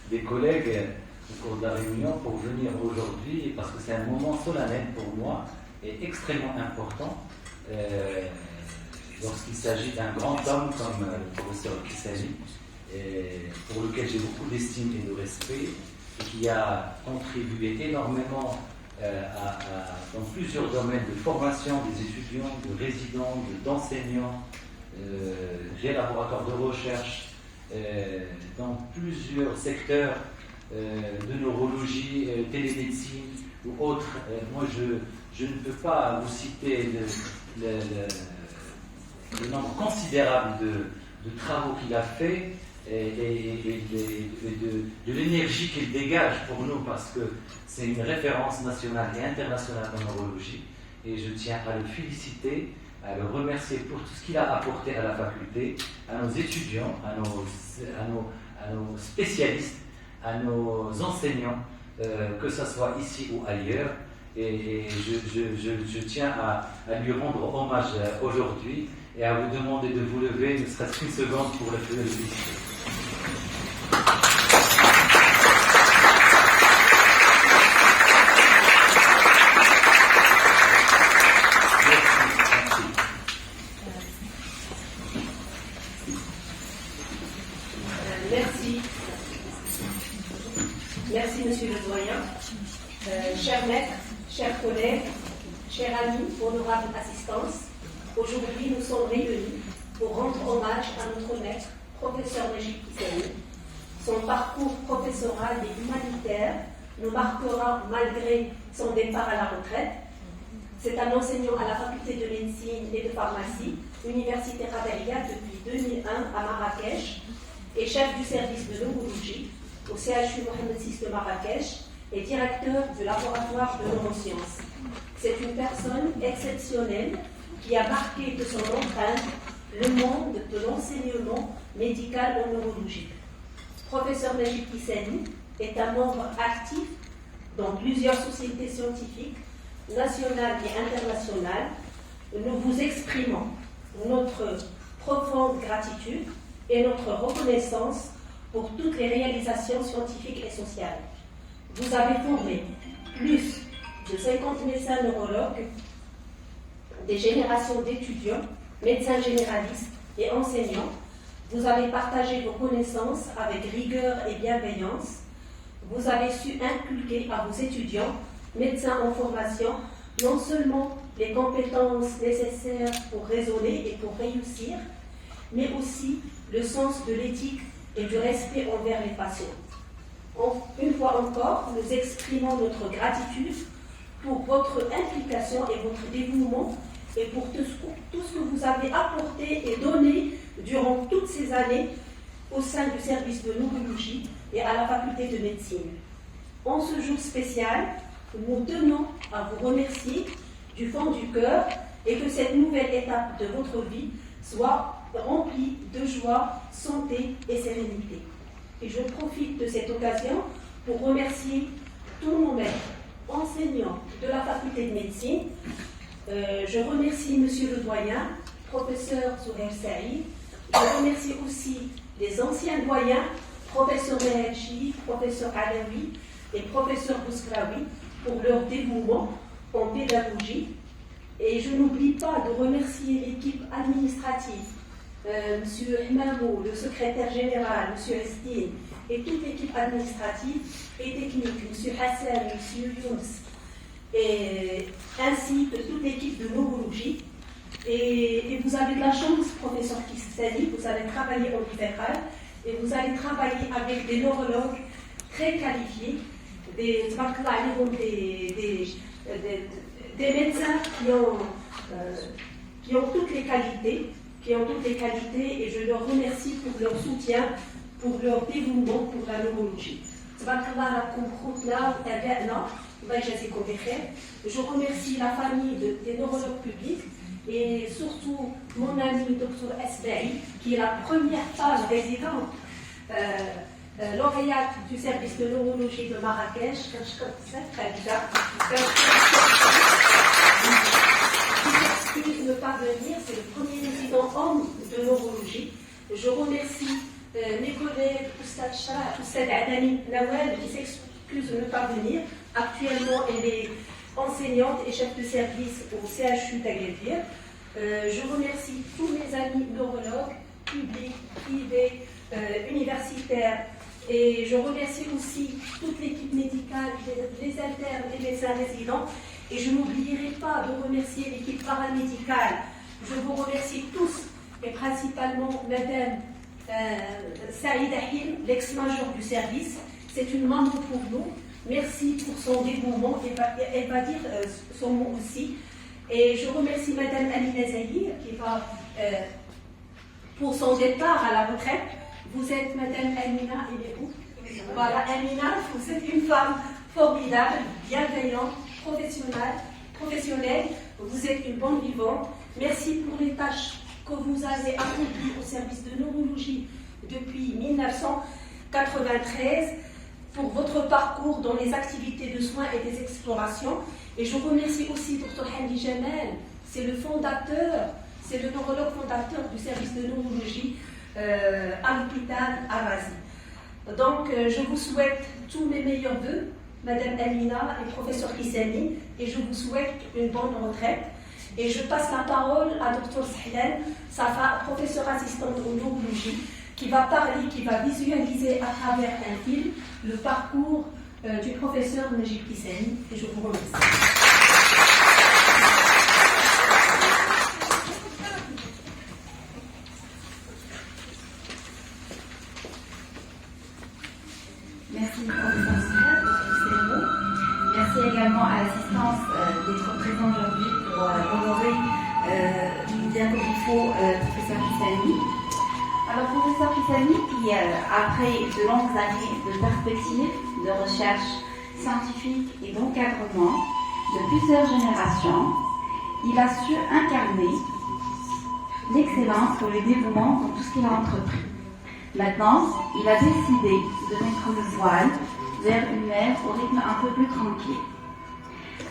des collègues au cours de la réunion pour venir aujourd'hui, parce que c'est un moment solennel pour moi et extrêmement important lorsqu'il s'agit d'un grand homme comme le professeur Kissani, pour lequel j'ai beaucoup d'estime et de respect, et qui a contribué énormément dans plusieurs domaines de formation des étudiants, de résidents, d'enseignants, des laboratoires de recherche, dans plusieurs secteurs de neurologie, télémédecine ou autres. Moi, je ne peux pas vous citer le nombre considérable de travaux qu'il a fait et de l'énergie qu'il dégage pour nous, parce que c'est une référence nationale et internationale en neurologie, et je tiens à le féliciter, à le remercier pour tout ce qu'il a apporté à la faculté, à nos étudiants, à nos spécialistes, à nos enseignants, que ce soit ici ou ailleurs, et je tiens à lui rendre hommage aujourd'hui et à vous demander de vous lever, ne serait-ce qu'une seconde pour le féliciter. Merci, monsieur le doyen. Chers maîtres, chers collègues, chers amis, honorable assistance, aujourd'hui nous sommes réunis pour rendre hommage à notre maître, professeur Najib Kissani. Son parcours professoral et humanitaire nous marquera malgré son départ à la retraite. C'est un enseignant à la faculté de médecine et de pharmacie, Université Radaïa depuis 2001 à Marrakech, et chef du service de neurologie au CHU Mohamed VI de Marrakech et directeur du laboratoire de neurosciences. C'est une personne exceptionnelle qui a marqué de son empreinte le monde de l'enseignement médical en neurologie. Professeur Najib Kissani est un membre actif dans plusieurs sociétés scientifiques, nationales et internationales. Nous vous exprimons notre profonde gratitude et notre reconnaissance pour toutes les réalisations scientifiques et sociales. Vous avez formé plus de 50 médecins neurologues, des générations d'étudiants, médecins généralistes et enseignants. Vous avez partagé vos connaissances avec rigueur et bienveillance. Vous avez su inculquer à vos étudiants, médecins en formation, non seulement les compétences nécessaires pour raisonner et pour réussir, mais aussi le sens de l'éthique et du respect envers les patients. Une fois encore, nous exprimons notre gratitude pour votre implication et votre dévouement et pour tout ce que vous avez apporté et donné durant toutes ces années au sein du service de neurologie et à la faculté de médecine. En ce jour spécial, nous tenons à vous remercier du fond du cœur et que cette nouvelle étape de votre vie soit remplie de joie, santé et sérénité. Et je profite de cette occasion pour remercier tous nos maîtres, enseignants de la faculté de médecine. Je remercie monsieur le doyen, professeur Souhair Saïd. Je remercie aussi les anciens doyens, professeur Mehachi, professeur Alaoui et professeur Bouskraoui, pour leur dévouement en pédagogie. Et je n'oublie pas de remercier l'équipe administrative, monsieur Hmamou, le secrétaire général, monsieur Estine, et toute l'équipe administrative et technique, monsieur Hassan, monsieur Younes, et ainsi que toute l'équipe de neurologie. Et vous avez de la chance, professeur Kissani, vous allez travailler en libéral et vous allez travailler avec des neurologues très qualifiés, des médecins qui ont toutes les qualités, et je leur remercie pour leur soutien, pour leur dévouement pour la neurologie. Je remercie la famille des neurologues publics et surtout mon ami Dr Esbaï, qui est la première femme résidente, lauréate du service de neurologie de Marrakech. Qui ne pas venir, c'est le premier résident homme de neurologie. Je remercie mes collègues Oustad Shah, Oustad Adani Nawal, qui s'excuse de ne pas venir. Actuellement, elle est enseignante et chef de service au CHU d'Agadir. Je remercie tous mes amis neurologues, publics, privés, universitaires, et je remercie aussi toute l'équipe médicale, les internes, les médecins résidents, et je n'oublierai pas de remercier l'équipe paramédicale. Je vous remercie tous, et principalement Madame Saïda Him, l'ex-major du service. C'est une maman pour nous. Merci pour son dévouement. Elle va dire son mot aussi. Et je remercie Madame Amina Zahir qui va, pour son départ à la retraite. Vous êtes Madame Amina, elle est où? Voilà, Amina, vous êtes une femme formidable, bienveillante, professionnelle. Vous êtes une bonne vivante. Merci pour les tâches que vous avez accomplies au service de neurologie depuis 1993. Pour votre parcours dans les activités de soins et des explorations. Et je remercie aussi Dr Hamdi Jamal, c'est le fondateur, c'est le neurologue fondateur du service de neurologie à l'hôpital Arazi. Donc je vous souhaite tous mes meilleurs vœux, Madame Amina et Professeur Kissani, et je vous souhaite une bonne retraite. Et je passe la parole à Dr Sahlan, professeur assistant en neurologie, qui va parler, qui va visualiser à travers un film le parcours du professeur Najib Kissani. Et je vous remercie. Merci, professeur Souhad, pour tous ces mots. Merci également à l'assistance d'être présent aujourd'hui pour honorer bien comme il faut professeur Kissani. Alors, professeur Kissani, qui après de longues années de perspectives, de recherche scientifique et d'encadrement de plusieurs générations, il a su incarner l'excellence pour le dévouement dans tout ce qu'il a entrepris. Maintenant, il a décidé de mettre le voile vers une mer au rythme un peu plus tranquille.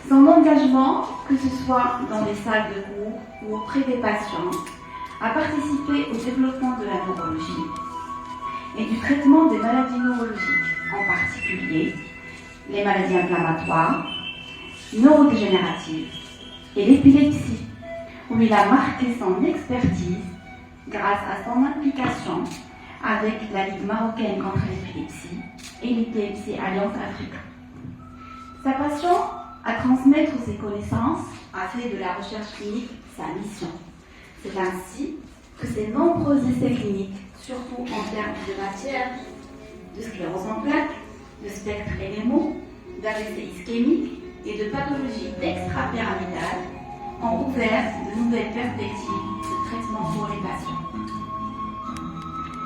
Son engagement, que ce soit dans les salles de cours ou auprès des patients, a participé au développement de la neurologie et du traitement des maladies neurologiques, en particulier les maladies inflammatoires, neurodégénératives et l'épilepsie, où il a marqué son expertise grâce à son implication avec la Ligue marocaine contre l'épilepsie et l'Epilepsy Alliance Afrique. Sa passion à transmettre ses connaissances a fait de la recherche clinique sa mission. C'est ainsi que ces nombreux essais cliniques, surtout en termes de matière, de sclérose en plaques, de spectre LMO, d'AVC ischémique et de pathologies extrapyramidales, ont ouvert de nouvelles perspectives de traitement pour les patients.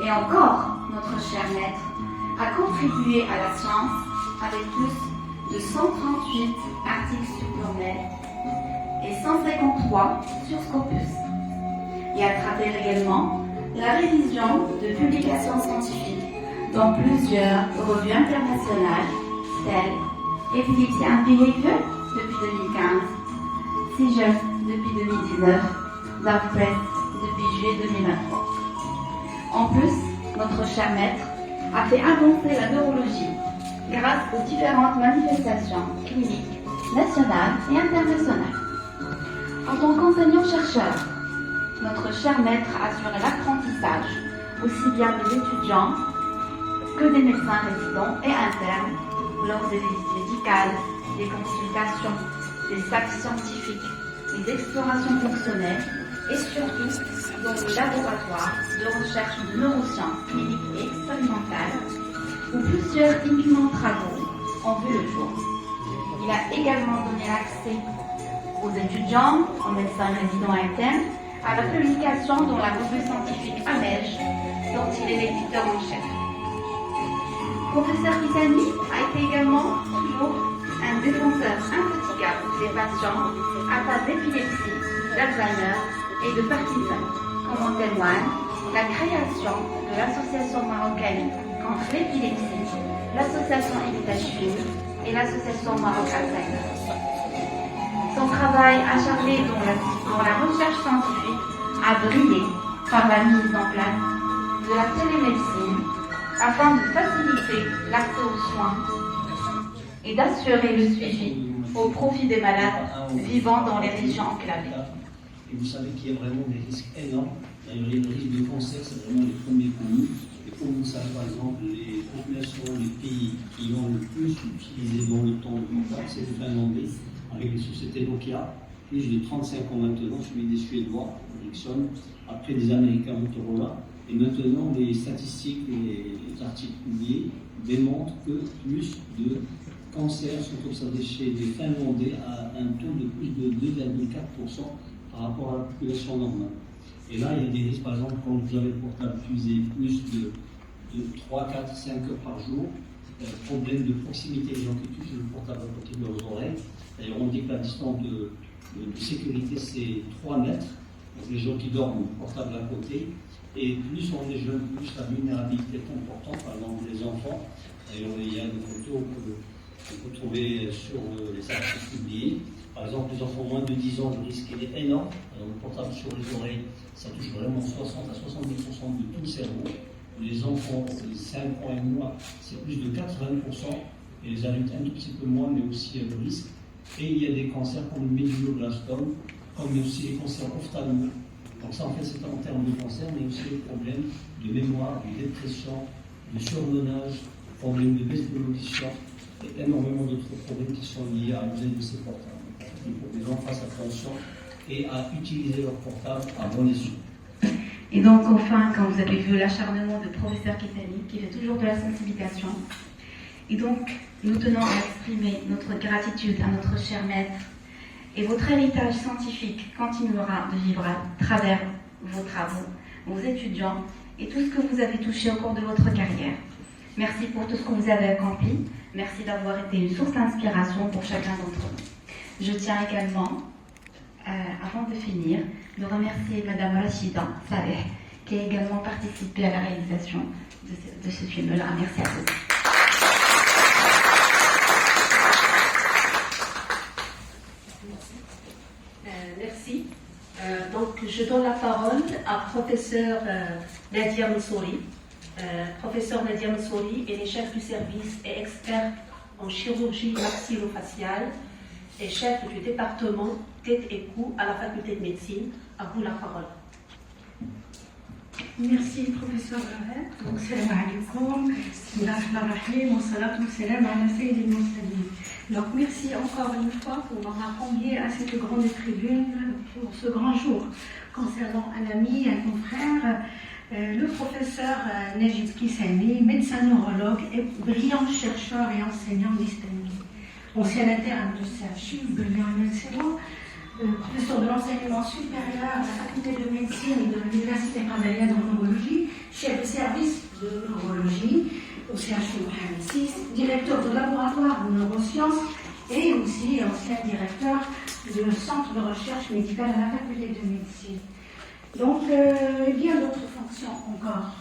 Et encore, notre cher maître a contribué à la science avec plus de 138 articles sur PubMed et 153 sur Scopus, et à travers également la révision de publications scientifiques dans plusieurs revues internationales telles Epilepsy Unbelievable depuis 2015, Seizure depuis 2019, Love Press depuis juillet 2023. En plus, notre cher maître a fait avancer la neurologie grâce aux différentes manifestations cliniques nationales et internationales. En tant qu'enseignant-chercheur, notre cher maître assure l'apprentissage aussi bien des étudiants que des médecins résidents et internes lors des visites médicales, des consultations, des stages scientifiques, des explorations fonctionnelles et surtout dans le laboratoire de recherche de neurosciences cliniques et expérimentales où plusieurs éminents travaux ont vu le jour. Il a également donné accès aux étudiants, aux médecins résidents internes, à la publication dans la revue scientifique AMEJ, dont il est l'éditeur en chef. Professeur Kissani a été également toujours un défenseur infatigable des patients atteints d'épilepsie, d'Alzheimer et de Parkinson, comme en témoigne la création de l'Association marocaine contre l'épilepsie, l'Association Evitachine et l'Association Maroc Alzheimer. Son travail acharné dans la recherche scientifique a brillé par la mise en place de la télémédecine afin de faciliter l'accès aux soins et d'assurer le suivi au profit des malades vivant dans les régions enclavées. Et vous savez qu'il y a vraiment des risques énormes. D'ailleurs, les risques de cancer, c'est vraiment les premiers connus. Et comme vous savez, par exemple, les populations, les pays qui ont le plus utilisé dans le temps de contact, c'est les Finlandais, avec les sociétés Nokia, plus de 35 ans maintenant, celui des Suédois, Ericsson, après des Américains Motorola. Et maintenant, les statistiques et les articles publiés démontrent que plus de cancers sont observés chez les Finlandais à un taux de plus de 2,4% par rapport à la population normale. Et là, il y a des risques, par exemple, quand vous avez le portable utilisé plus de 3, 4, 5 heures par jour, problème de proximité, les gens qui utilisent le portable à côté de leurs oreilles. D'ailleurs, on dit que la distance de sécurité, c'est 3 mètres. Donc, les gens qui dorment, le portable à côté. Et plus on est jeune, plus la vulnérabilité est importante, par exemple les enfants. D'ailleurs, il y a des photos qu'on peut trouver sur les articles publiés. Par exemple, les enfants moins de 10 ans, le risque est énorme. Alors, le portable sur les oreilles, ça touche vraiment 60 à 70% de tout le cerveau. Les enfants de 5 ans et moins, c'est plus de 80%. Et les adultes, un tout petit peu moins, mais aussi le risque. Et il y a des cancers comme le méduloblastome, comme aussi les cancers ophtalmaux. Donc ça, en fait, c'est en termes de cancer, mais aussi des problèmes de mémoire, de dépression, de surmenage, problèmes de baisse de l'audition, et énormément d'autres problèmes qui sont liés à l'usage de ces portables. Il faut que les gens fassent attention et à utiliser leur portable à bon escient. Et donc, enfin, quand vous avez vu l'acharnement de professeur Kitani, qui fait toujours de la sensibilisation, et donc, nous tenons à exprimer notre gratitude à notre cher maître. Et votre héritage scientifique continuera de vivre à travers vos travaux, vos étudiants et tout ce que vous avez touché au cours de votre carrière. Merci pour tout ce que vous avez accompli. Merci d'avoir été une source d'inspiration pour chacun d'entre nous. Je tiens également, avant de finir, de remercier Madame Rachida Saleh, qui a également participé à la réalisation de ce film-là. Merci à tous. Merci. Donc, je donne la parole à professeur Nadia Moussouri. Professeur Nadia Moussouri est chef du service et expert en chirurgie maxillofaciale et chef du département tête et cou à la faculté de médecine. À vous la parole. Merci, professeur Ravet. Donc, salam alaikum, bismillahirrahmanirrahim, wa salatu wa salam ala sayyidil mursalin. Donc, merci encore une fois pour m'avoir convié à cette grande tribune pour ce grand jour concernant un ami, un confrère, le professeur Najid Kissani, médecin neurologue et brillant chercheur et enseignant distingué. Ancien interne du CHU, brillant excellent. Professeur de l'enseignement supérieur à la faculté de médecine de l'université qadarienne en neurologie, chef de service de neurologie au CHU Mohamed VI, directeur de laboratoire de neurosciences et aussi ancien directeur du centre de recherche médicale à la faculté de médecine. Donc, et bien d'autres fonctions encore.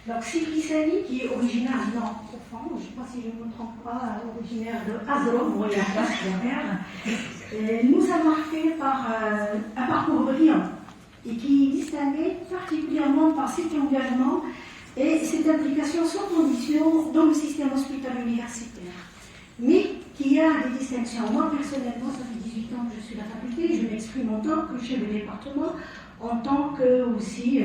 Donc, Kissani, qui est originaire du Nord profond, je ne sais pas si je ne me trompe pas, originaire de Azrom, ou nous a marqué par un parcours brillant et qui distinguait particulièrement par cet engagement et cette implication sans condition dans le système hospitalier universitaire. Mais qui a des distinctions. Moi, personnellement, ça fait 18 ans que je suis à la faculté, je m'exprime en tant que chef de département, en tant que aussi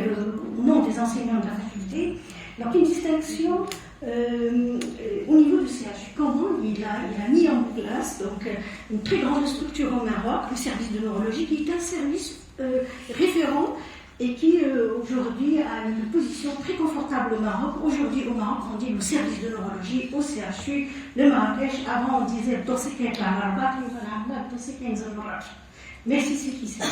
au nom des enseignants de la faculté. Donc une distinction au niveau du CHU. Comment il a mis en place donc, une très grande structure au Maroc, le service de neurologie, qui est un service référent et qui aujourd'hui a une position très confortable au Maroc. Aujourd'hui au Maroc, on dit le service de neurologie au CHU de Marrakech. Avant, on disait Merci, c'est qui ça.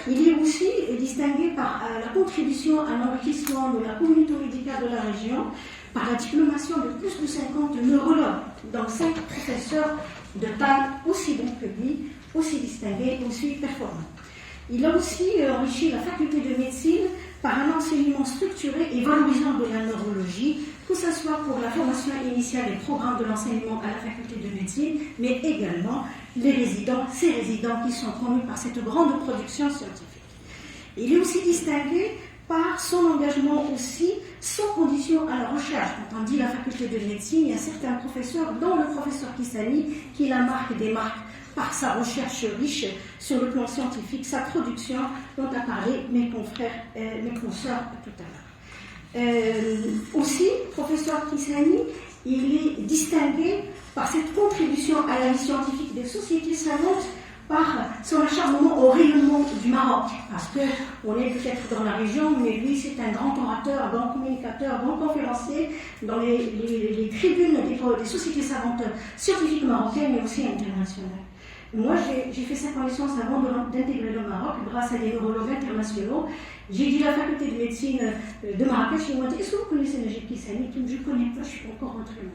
Il est aussi distingué par la contribution à l'enrichissement de la communauté médicale de la région, par la diplomation de plus de 50 neurologues, dont 5 professeurs de taille aussi bon que lui, aussi distingués, aussi performants. Il a aussi enrichi la faculté de médecine par un enseignement structuré et valorisant de la neurologie, que ce soit pour la formation initiale et programme de l'enseignement à la faculté de médecine, mais également les résidents, ces résidents qui sont promus par cette grande production scientifique. Il est aussi distingué par son engagement aussi sans condition à la recherche. Quand on dit la faculté de médecine, il y a certains professeurs, dont le professeur Kissani, qui la marque des marques par sa recherche riche sur le plan scientifique, sa production, dont a parlé mes confrères, mes consoeurs tout à l'heure. Aussi, professeur Kissani, il est distingué par cette contribution à la vie scientifique des sociétés savantes, par son acharnement au rayonnement du Maroc, parce qu'on est peut-être dans la région, mais lui c'est un grand orateur, grand communicateur, grand conférencier dans les tribunes des sociétés savantes scientifiques marocaines, mais aussi internationales. Moi, j'ai fait sa connaissance avant d'intégrer le Maroc, grâce à des neurologues internationaux. J'ai dit à la faculté de médecine de Marrakech, ils m'ont dit, est-ce que vous connaissez Najib Kissani? Je ne connais pas, je suis encore rentrée là.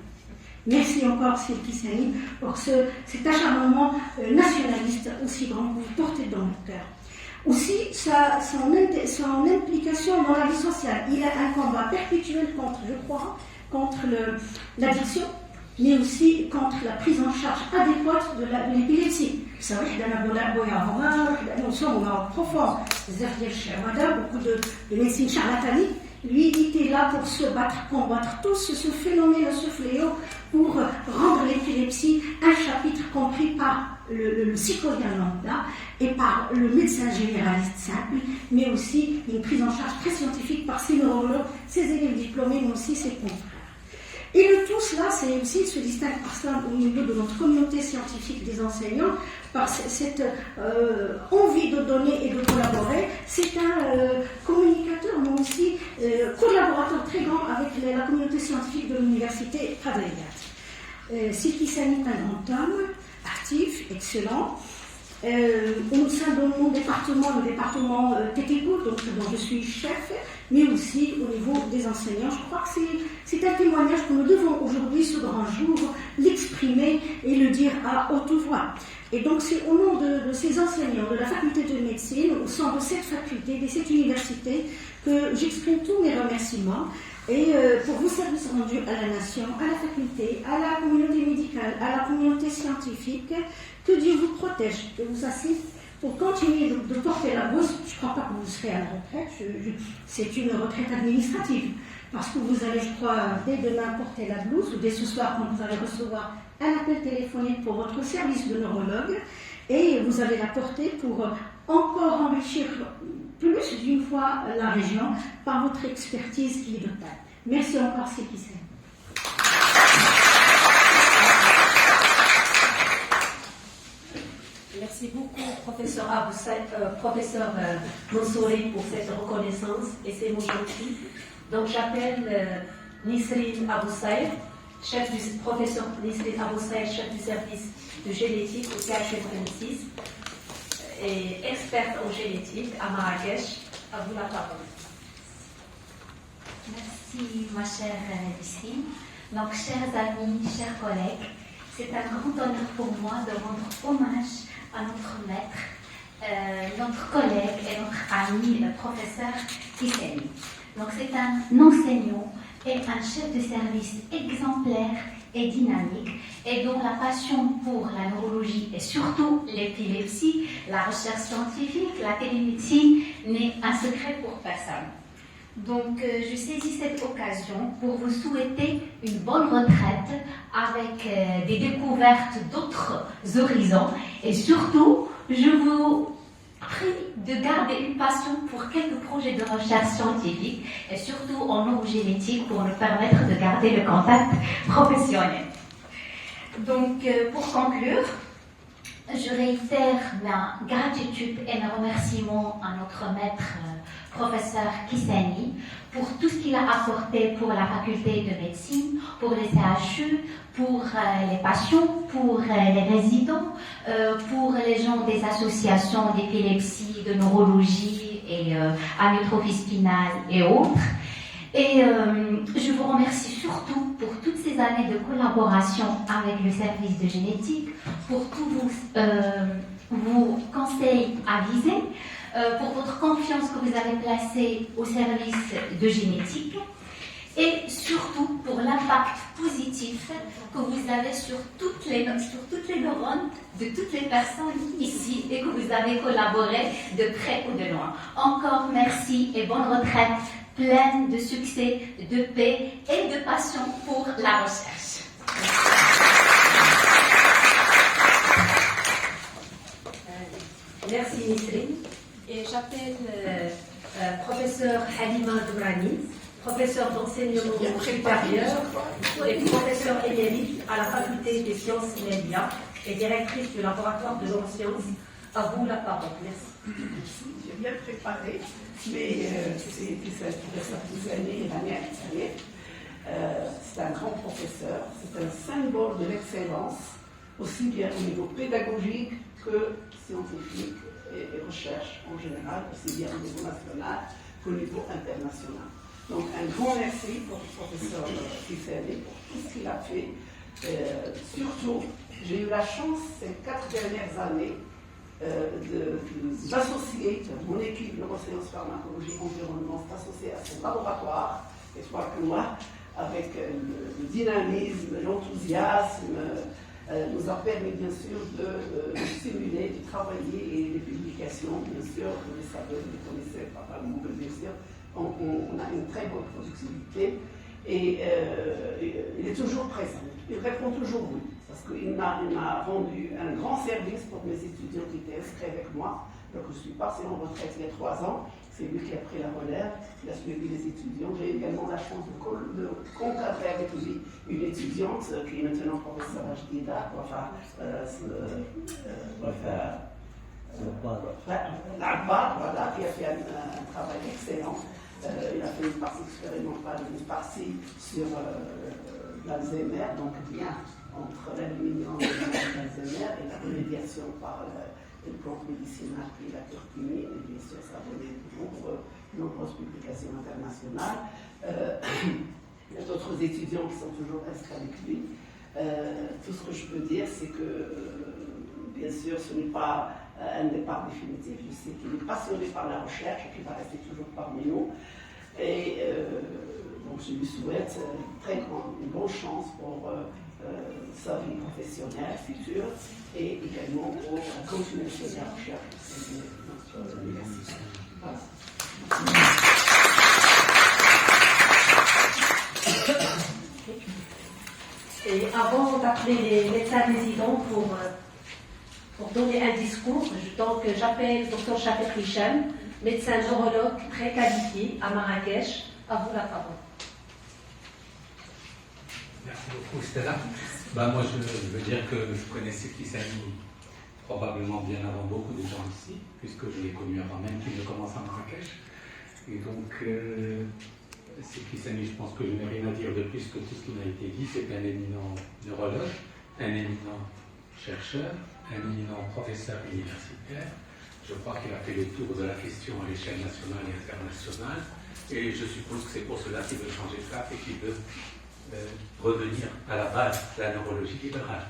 Merci encore, Sir Kissani, pour cet acharnement nationaliste aussi grand que vous portez dans le cœur. Aussi, son implication dans la vie sociale. Il a un combat perpétuel contre, je crois, contre l'addiction, mais aussi contre la prise en charge adéquate de l'épilepsie. Vous savez, nous sommes au Maroc profond, beaucoup de médecine charlatanique. Lui, il était là pour se battre, combattre tout ce phénomène, ce fléau, pour rendre l'épilepsie un chapitre compris par le citoyen lambda et par le médecin généraliste simple, mais aussi une prise en charge très scientifique par ses neurologues, ses élèves diplômés, mais aussi ses confrères. Et le tout cela, c'est aussi, il se distingue par cela au niveau de notre communauté scientifique des enseignants, par cette envie de donner et de collaborer. C'est un communicateur, mais aussi collaborateur très grand avec la communauté scientifique de l'université Fadliyat. Sir Kissani est un grand homme, actif, excellent. Au sein de mon département, le département Tétéco, dont je suis chef, mais aussi au niveau des enseignants. Je crois que c'est un témoignage que nous devons aujourd'hui, ce grand jour, l'exprimer et le dire à haute voix. Et donc c'est au nom de ces enseignants, de la faculté de médecine, au sein de cette faculté, de cette université, que j'exprime tous mes remerciements. Et pour vos services rendus à la nation, à la faculté, à la communauté médicale, à la communauté scientifique, que Dieu vous protège, que vous assiste pour continuer de porter la blouse. Je ne crois pas que vous serez à la retraite, c'est une retraite administrative, parce que vous allez, je crois, dès demain porter la blouse, ou dès ce soir, quand vous allez recevoir un appel téléphonique pour votre service de neurologue, et vous allez la porter pour encore enrichir plus d'une fois la région par votre expertise qui est de taille. Merci encore, Sir Kissani. Merci beaucoup, professeur Mansouri, pour cette reconnaissance et ces mots gentils. Donc j'appelle Nisrine Abou Saïd, professeur Nisrine Abou Saïd, chef du service de génétique au CHU26 et experte en génétique à Marrakech. À vous la parole. Merci, ma chère Nisrine. Donc, chers amis, chers collègues, c'est un grand honneur pour moi de rendre hommage à notre maître, notre collègue et notre ami, le professeur Kissani. Donc, c'est un enseignant et un chef de service exemplaire et dynamique, et dont la passion pour la neurologie et surtout l'épilepsie, la recherche scientifique, la télémédecine n'est un secret pour personne. Donc, je saisis cette occasion pour vous souhaiter une bonne retraite avec des découvertes d'autres horizons, et surtout, je vous prie de garder une passion pour quelques projets de recherche scientifique et surtout en neurogénétique pour nous permettre de garder le contact professionnel. Donc, pour conclure, je réitère ma gratitude et mes remerciements à notre maître professeur Kissani pour tout ce qu'il a apporté pour la faculté de médecine, pour les CHU, pour les patients, pour les résidents, pour les gens des associations d'épilepsie, de neurologie et amyotrophie spinale et autres. Et je vous remercie surtout pour toutes ces années de collaboration avec le service de génétique, pour tous vos conseils avisés, pour votre confiance que vous avez placée au service de génétique. et surtout pour l'impact positif que vous avez sur toutes les neurones de toutes les personnes ici et que vous avez collaboré de près ou de loin. Encore merci et bonne retraite, pleine de succès, de paix et de passion pour la recherche. Merci Nisrine. Et j'appelle professeur Halima Dourani, professeur d'enseignement supérieur et professeur émérite à la faculté des sciences médias et directrice du laboratoire de neurosciences. À vous la parole. Merci. J'ai bien préparé, mais c'est professeur Tizani et Rania Tizani. C'est un grand professeur, c'est un symbole de l'excellence, aussi bien au niveau pédagogique que scientifique et recherche en général, aussi bien au niveau national qu'au niveau international. Donc un grand merci pour le professeur Tizani pour tout ce qu'il a fait. Surtout, j'ai eu la chance ces 4 dernières années d'associer mon équipe neurosciences, pharmacologie, environnement, s'associer à son laboratoire, et je crois que moi, avec le dynamisme, l'enthousiasme, nous a permis bien sûr de stimuler, de travailler et les publications, bien sûr, vous les savez, vous les connaissez, pas le monde, bien sûr, on a une très bonne productivité et il est toujours présent, il répond toujours oui. Parce qu'il m'a rendu un grand service pour mes étudiants qui étaient inscrits avec moi. Donc je suis passé en retraite il y a 3 ans. C'est lui qui a pris la relève, il a suivi les étudiants. J'ai également la chance de concadrer avec lui une étudiante qui est maintenant professeure Jdida, voilà, qui a fait un travail excellent. Il a fait une partie expérimentale, une partie sur l'Alzheimer, donc bien entre l'aluminium et l'Alzheimer et la remédiation par une plante médicinale qui est la curcumine, et bien sûr ça a donné de nombreuses publications internationales. Il y a d'autres étudiants qui sont toujours inscrits avec lui. Tout ce que je peux dire, c'est que bien sûr ce n'est pas un départ définitif. Je sais qu'il est passionné par la recherche et qu'il va rester toujours parmi nous. Et donc je lui souhaite une bonne chance pour sa vie professionnelle future et également pour la continuation de la recherche de l'université. Voilà. Et avant d'appeler les médecins résidents pour donner un discours, donc j'appelle Dr Shafik Hicham, médecin neurologue très qualifié à Marrakech. À vous la parole. Merci beaucoup Stella. Moi je veux dire que je connaissais Kissani probablement bien avant beaucoup de gens ici, puisque je l'ai connu avant même qu'il ne commence à Marrakech. Et donc c'est Kissani, je pense que je n'ai rien à dire de plus que tout ce qui m'a été dit. C'est un éminent neurologue, un éminent chercheur, un éminent professeur universitaire. Je crois qu'il a fait le tour de la question à l'échelle nationale et internationale. Et je suppose que c'est pour cela qu'il veut changer de cap et qu'il veut revenir à la base de la neurologie libérale.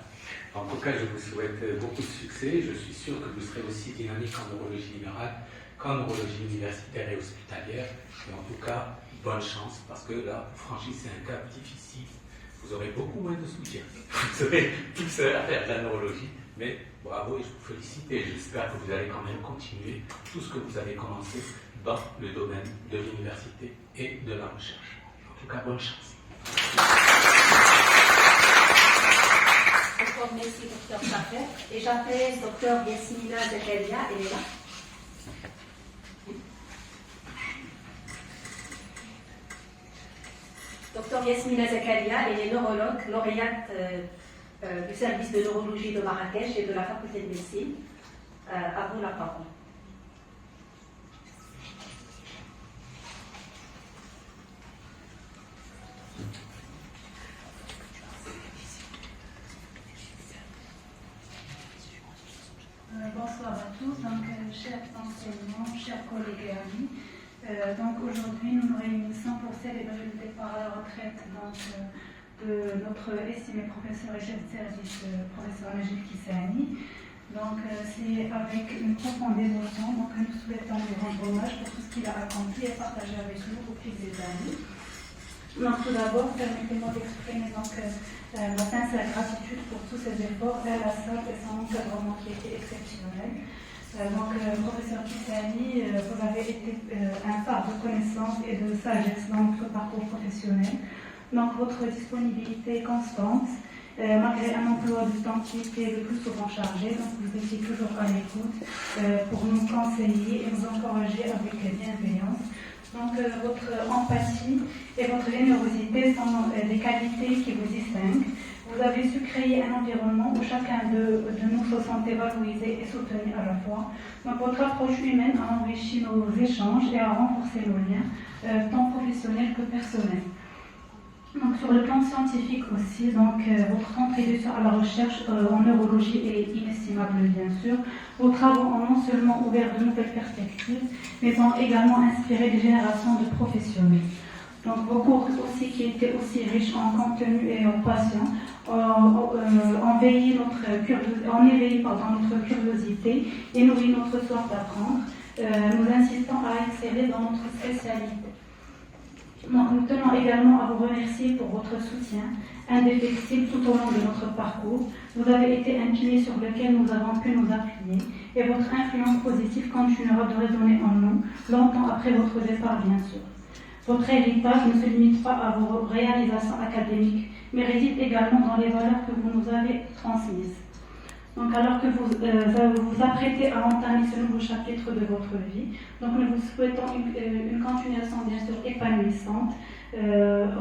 En tout cas, je vous souhaite beaucoup de succès. Je suis sûr que vous serez aussi dynamique en neurologie libérale qu'en neurologie universitaire et hospitalière. Et en tout cas, bonne chance, parce que là, vous franchissez un cap difficile. Vous aurez beaucoup moins de soutien. Vous serez tout seul à faire de la neurologie. Mais bravo et je vous félicite et j'espère que vous allez quand même continuer tout ce que vous avez commencé dans le domaine de l'université et de la recherche. En tout cas, bonne chance. Encore merci, Dr Shafik. Et j'appelle Dr Yasmina Zakaria, elle est là. Dr Yasmina Zakaria, elle est neurologue, lauréate du service de neurologie de Marrakech et de la faculté de médecine. À vous la parole. Bonsoir à tous, donc chers enseignants, chers collègues et amis. Donc aujourd'hui nous nous réunissons pour célébrer le départ à la retraite de notre estimé professeur et chef de service, professeur Majid Kissani. Donc c'est avec une profonde émotion que nous souhaitons lui rendre hommage pour tout ce qu'il a accompli et partagé avec nous au fil des années. Donc, tout d'abord, permettez-moi d'exprimer ma sincère gratitude pour tous ces efforts à la salle et son encadrement qui était exceptionnel. Professeur Kissani, vous avez été un phare de connaissances et de sagesse dans notre parcours professionnel. Donc, votre disponibilité constante, malgré un emploi du temps qui était le plus souvent chargé, donc vous étiez toujours à l'écoute pour nous conseiller et nous encourager avec bienveillance. Donc, votre empathie et votre générosité sont des qualités qui vous distinguent. Vous avez su créer un environnement où chacun de nous se sentait valorisé et soutenu à la fois. Donc, votre approche humaine a enrichi nos échanges et a renforcé nos liens, tant professionnels que personnels. Donc, sur le plan scientifique aussi, votre contribution à la recherche en neurologie est inestimable, bien sûr. Vos travaux ont non seulement ouvert de nouvelles perspectives, mais ont également inspiré des générations de professionnels. Donc, vos cours aussi, qui étaient aussi riches en contenu et en passion, ont éveillé notre curiosité et nourri notre soif d'apprendre, nous incitant à exceller dans notre spécialité. Donc, nous tenons également à vous remercier pour votre soutien indéfectible tout au long de notre parcours. Vous avez été un pilier sur lequel nous avons pu nous appuyer et votre influence positive continuera de résonner en nous longtemps après votre départ, bien sûr. Votre héritage ne se limite pas à vos réalisations académiques, mais réside également dans les valeurs que vous nous avez transmises. Donc, alors que vous vous apprêtez à entamer ce nouveau chapitre de votre vie, donc nous vous souhaitons une continuation bien sûr épanouissante,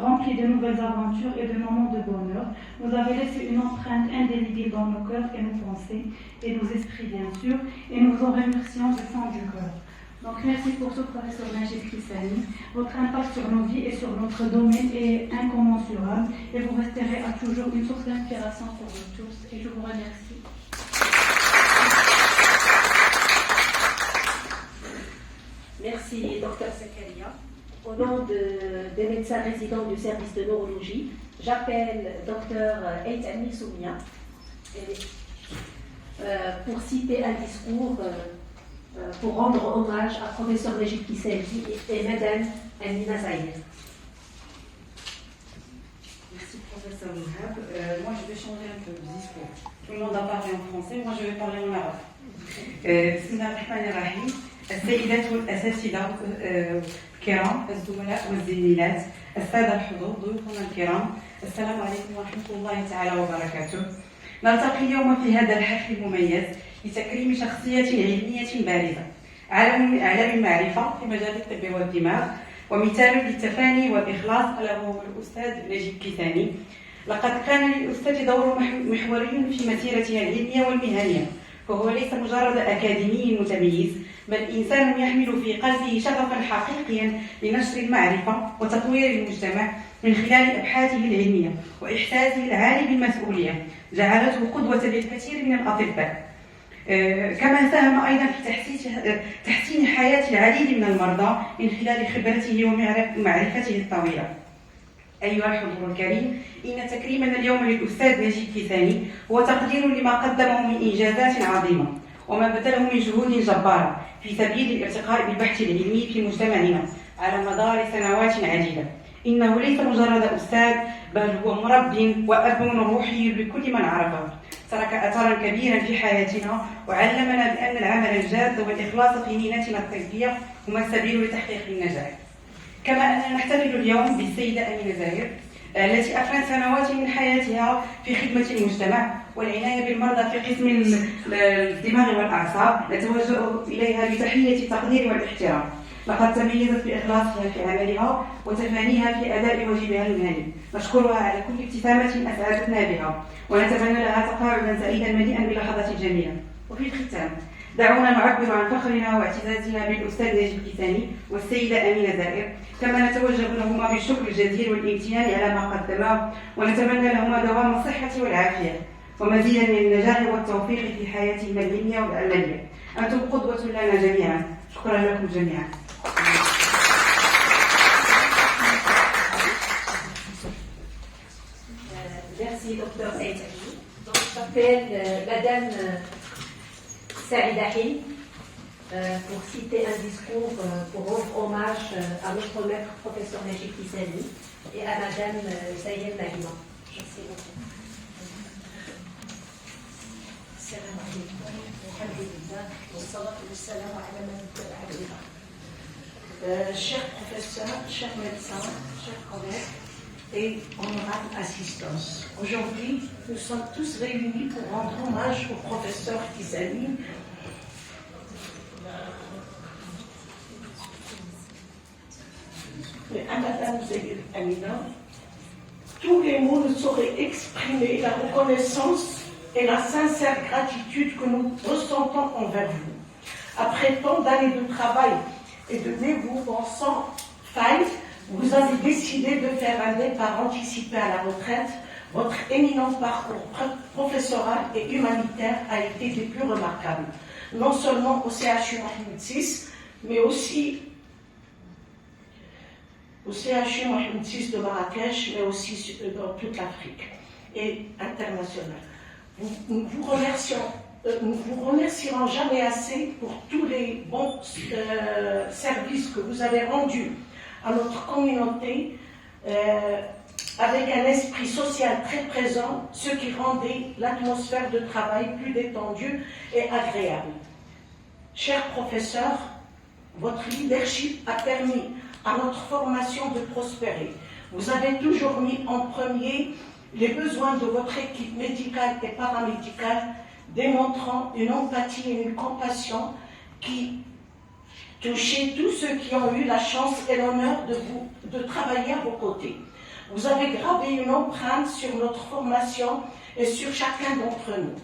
remplie de nouvelles aventures et de moments de bonheur. Vous avez laissé une empreinte indélébile dans nos cœurs et nos pensées et nos esprits bien sûr, et nous vous en remercions du fond du cœur. Donc, merci pour ce professeur Najib Kissani. Votre impact sur nos vies et sur notre domaine est incommensurable et vous resterez à toujours une source d'inspiration pour nous tous. Et je vous remercie. Merci, Dr Zakaria. Au nom des médecins résidents du service de neurologie, j'appelle Dr Eitani Soumia pour citer un discours pour rendre hommage à professeur Najib Kissani et Madame Amina Zahir. Merci professeur Mohab. Moi je vais changer un peu le discours. Tout le monde a parlé en français, moi je vais parler en arabe. Bismillah ar-Rahman ar-Rahim. السيدات والأساتذة الكرام الزملاء والزميلات السادة الحضور ضيوفنا الكرام السلام عليكم ورحمة الله تعالى وبركاته. نلتقي اليوم في هذا الحفل المميز لتكريم شخصية علمية بارزة علم المعرفة في مجال الطب والدماغ ومثال للتفاني والإخلاص ألا وهو الأستاذ نجيب كيساني. لقد كان للأستاذ دور محوري في مسيرته العلمية والمهنية، فهو ليس مجرد أكاديمي متميز، بل إنسان يحمل في قلبه شغفا حقيقيا لنشر المعرفة وتطوير المجتمع من خلال أبحاثه العلمية وإحساسه العالي بالمسؤولية جعلته قدوة للكثير من الأطباء. كما ساهم أيضا في تحسين حياة العديد من المرضى من خلال خبرته ومعرفته الطويلة. أيها الحضور الكريم، إن تكريمنا اليوم للأستاذ نجيب كيساني هو تقدير لما قدمه من إنجازات عظيمة وما بذله من جهود جبارة في سبيل الارتقاء بالبحث العلمي في مجتمعنا على مدار سنوات عديدة. إنه ليس مجرد أستاذ، بل هو مرب وأب روحي لكل من عرفه. ترك أثرا كبيرا في حياتنا وعلمنا بأن العمل الجاد والإخلاص في مهنتنا الطبية هما السبيل لتحقيق النجاح. كما أننا نحتفل اليوم بالسيدة أمينة زاهر التي أفنت سنوات من حياتها في خدمة المجتمع والعناية بالمرضى في قسم الدماغ والأعصاب. نتوجه إليها بتحية التقدير والاحترام. لقد تميزت بإخلاصها في عملها وتفانيها في أداء واجبها المهني. نشكرها على كل ابتسامة أسعدتنا بها ونتمنى لها تقاعدا سعيدا مليئا بلحظات جميلة. وفي الختام دعونا نعبر عن فخرنا واعتزازنا بالأستاذ نجيب كيساني والسيدة أمينة زاهر، كما نتوجه لهما بالشكر الجزيل والامتنان على ما قدما، ونتمنى لهما دوام الصحة والعافية ومزيدا من النجاح والتوفيق في حياتهما العلمية والعملية. أنتم قدوة لنا جميعا. شكرا لكم جميعا. Merci, docteur Eitani. Donc, j'appelle Madame Saïda Hind pour citer un discours pour rendre hommage à notre maître professeur Najib Kissani et à Madame Zayed Nahima. Merci beaucoup. Salam alaikum, alhamdulillah, wa salatu wa salam ala man tabi'a. Chers professeurs, chers médecins, chers collègues et honorable assistance. Aujourd'hui, nous sommes tous réunis pour rendre hommage au professeur Kizani. Et à Madame Zayed Amina, tous les mots ne sauraient exprimer la reconnaissance et la sincère gratitude que nous ressentons envers vous. Après tant d'années de travail et de dévouement sans faille, vous avez décidé de faire un départ anticipé à la retraite. Votre éminent parcours professoral et humanitaire a été des plus remarquables, non seulement au CHU Mohamed VI, mais aussi au CHU Mohamed VI de Marrakech, mais aussi dans toute l'Afrique et internationale. Nous vous remercierons jamais assez pour tous les bons services que vous avez rendus à notre communauté avec un esprit social très présent, ce qui rendait l'atmosphère de travail plus détendue et agréable. Chers professeurs, votre leadership a permis à notre formation de prospérer. Vous avez toujours mis en premier les besoins de votre équipe médicale et paramédicale, démontrant une empathie et une compassion qui touchaient tous ceux qui ont eu la chance et l'honneur de travailler à vos côtés. Vous avez gravé une empreinte sur notre formation et sur chacun d'entre nous.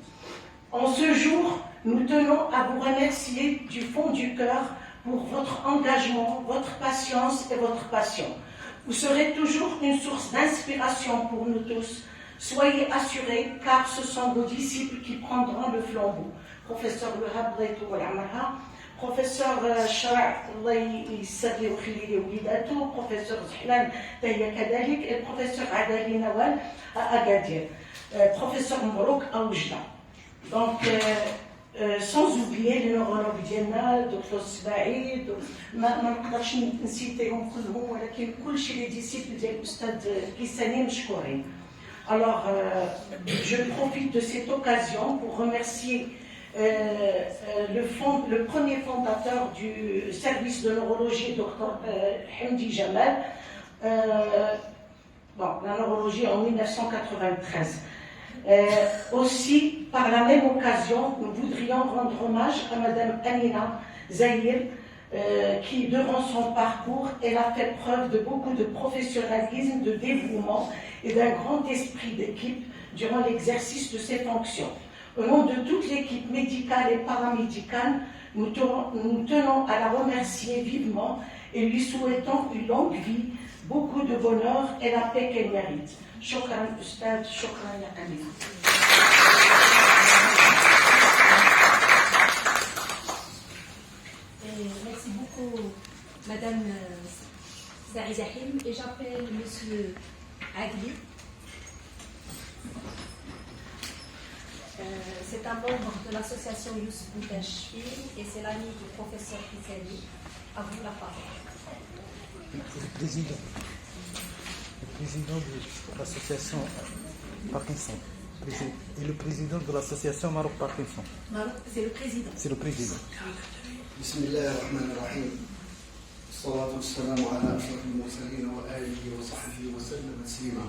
En ce jour, nous tenons à vous remercier du fond du cœur pour votre engagement, votre patience et votre passion. Vous serez toujours une source d'inspiration pour nous tous. Soyez assurés, car ce sont vos disciples qui prendront le flambeau. Professeur Wahab Raitou Al-Amara, professeur Shara, Allah يسلي ويخلي وليداته, professeur Zihlan Taya Kadalik et professeur Adali Nawal à Agadir, professeur Mbrouk à Oujda. Donc, sans oublier les neurologues ديالنا, دكتور سباعي, ما نقدرش نسيتيهم كلهم, ولكن كل شيء les disciples ديال الأستاذ كيساني مشكورين. Alors, je profite de cette occasion pour remercier le premier fondateur du service de neurologie, Dr Hamdi Jamal, la neurologie en 1993. Aussi, par la même occasion, nous voudrions rendre hommage à Madame Amina Zahir, qui, durant son parcours, elle a fait preuve de beaucoup de professionnalisme, de dévouement et d'un grand esprit d'équipe durant l'exercice de ses fonctions. Au nom de toute l'équipe médicale et paramédicale, nous tenons à la remercier vivement et lui souhaitons une longue vie, beaucoup de bonheur et la paix qu'elle mérite. Shukran, Ustad, shukran, ya Amina. Merci beaucoup, Madame Zarizahim, et j'appelle Monsieur Agli. C'est un membre de l'association Youssef Boutachfil et c'est l'ami du professeur Kizani. À vous la parole. Le président de l'association Parkinson. Et le président de l'association Maroc Parkinson. C'est le président. C'est le président. Bismillah ar-Rahman ar-Rahim. Salatu wassalamu ala ashrafil mursalin wa alihi wa sahbihi wa sallam taslima.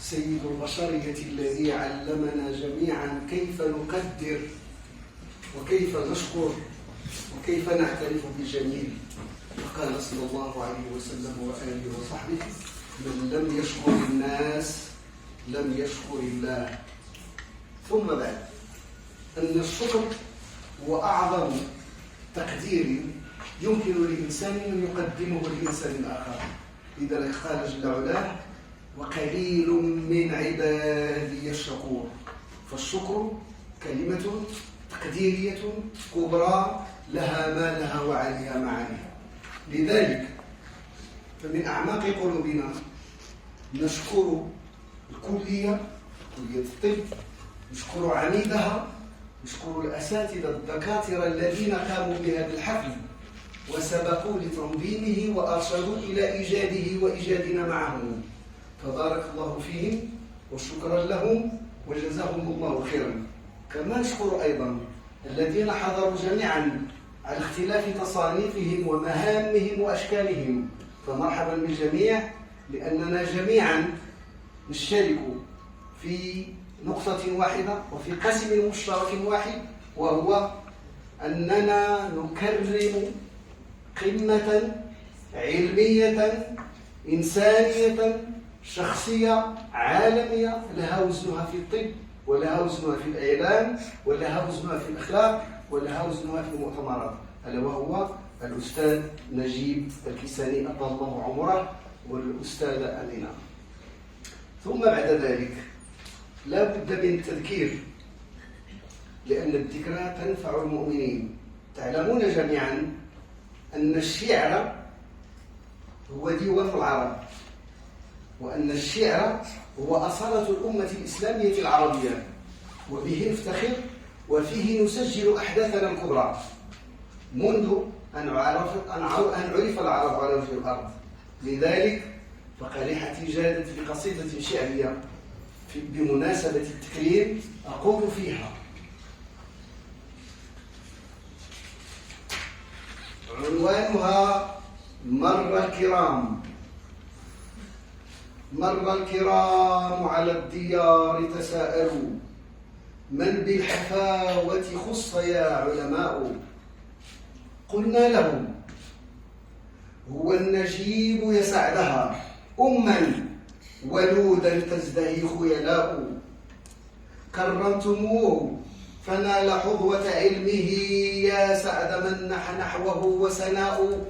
سيد البشرية الذي علمنا جميعا كيف نقدر وكيف نشكر وكيف نعترف بالجميل. فقال صلى الله عليه وسلم وآله وصحبه: من لم يشكر الناس لم يشكر الله. ثم بعد أن الشكر هو أعظم تقدير يمكن لإنسان أن يقدمه لإنسان آخر. لذلك قال جل وعلا: وقليل من عبادي الشكور. فالشكر كلمة تقديرية كبرى لها ما لها وعليها معانيها. لذلك فمن أعماق قلوبنا نشكر الكلية، كلية الطب، نشكر عميدها، نشكر الأساتذة الدكاترة الذين قاموا بهذا الحفل وسبقوا لتنظيمه وأرشدوا إلى إيجاده وإيجادنا معهم، فبارك الله فيهم وشكرا لهم وجزاهم الله خيرا. كما نشكر أيضا الذين حضروا جميعا على اختلاف تصانيفهم ومهامهم وأشكالهم، فمرحبا بالجميع، لأننا جميعا نشترك في نقطة واحدة وفي قسم مشترك واحد، وهو أننا نكرم قمة علمية إنسانية شخصية عالمية لها وزنها في الطب، ولها وزنها في الإعلام، ولها وزنها في الأخلاق، ولها وزنها في المؤتمرات، ألا وهو الأستاذ نجيب الكيساني أطال الله عمره والأستاذة أمينة. ثم بعد ذلك لا بد من التذكير، لأن الذكرى تنفع المؤمنين. تعلمون جميعا أن الشعر هو ديوان العرب، وأن الشعر هو أصالة الأمة الإسلامية العربية، وبه نفتخر وفيه نسجل أحداثنا الكبرى منذ أن عرف العرب على وجه الأرض. لذلك فقريحتي جادت بقصيدة شعرية بمناسبة التكريم أقول فيها: عنوانها مر الكرام على الديار تساءلوا، من بالحفاوة خص يا علماء؟ قلنا لهم: هو النجيب يسعدها أما ولودا تزدهي خيلاء، كرمتموه فنال حظوة علمه، يا سعد من نحوه وسناء.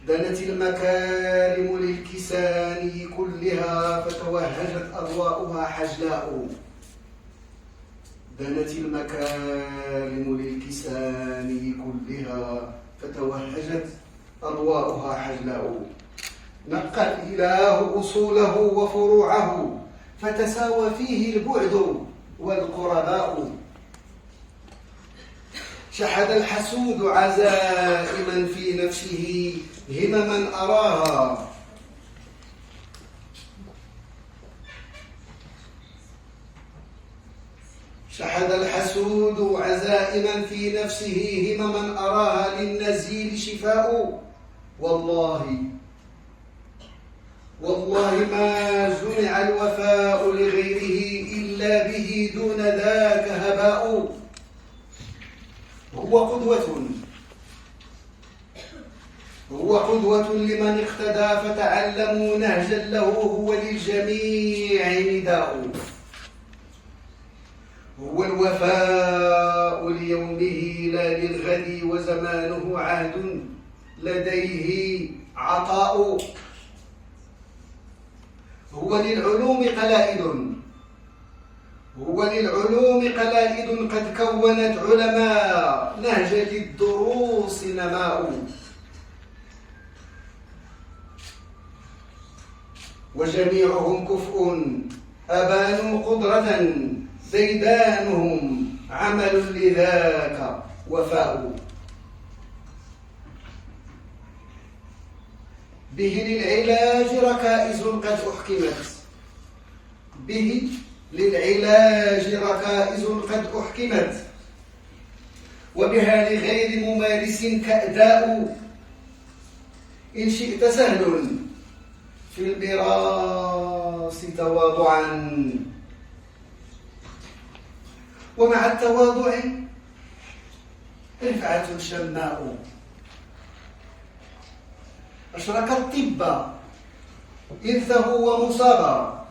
دنت المكارم للكسان كلها فتوهجت أضواؤها حجلاء، دنت المكارم للكسان كلها فتوهجت أضواؤها حجلاء. نقى الإله أصوله وفروعه فتساوى فيه البعد والقرباء، شحذ الحسود عزائما في نفسه همما أراها، شحذ الحسود عزائما في نفسه همما أراها، للنزيل شفاء. والله ما جمع الوفاء لغيره إلا به، دون ذاك هباء. هو قدوة لمن اقتدى، فتعلموا نهجا له هو للجميع نداء. هو الوفاء ليومه لا للغد، وزمانه عهد لديه عطاء. هو للعلوم قلائد قد كونت علماء، نهجة الدروس نماء. وجميعهم كفء أبانوا قدرة، ديدانهم عمل لذاك وفاء. به للعلاج ركائز قد أحكمت، وبها لغير ممارس كأداء. إن شئت سهل في البراس تواضعا، ومع التواضع رفعة شماء. أشرك الطب إرثه ومصابا،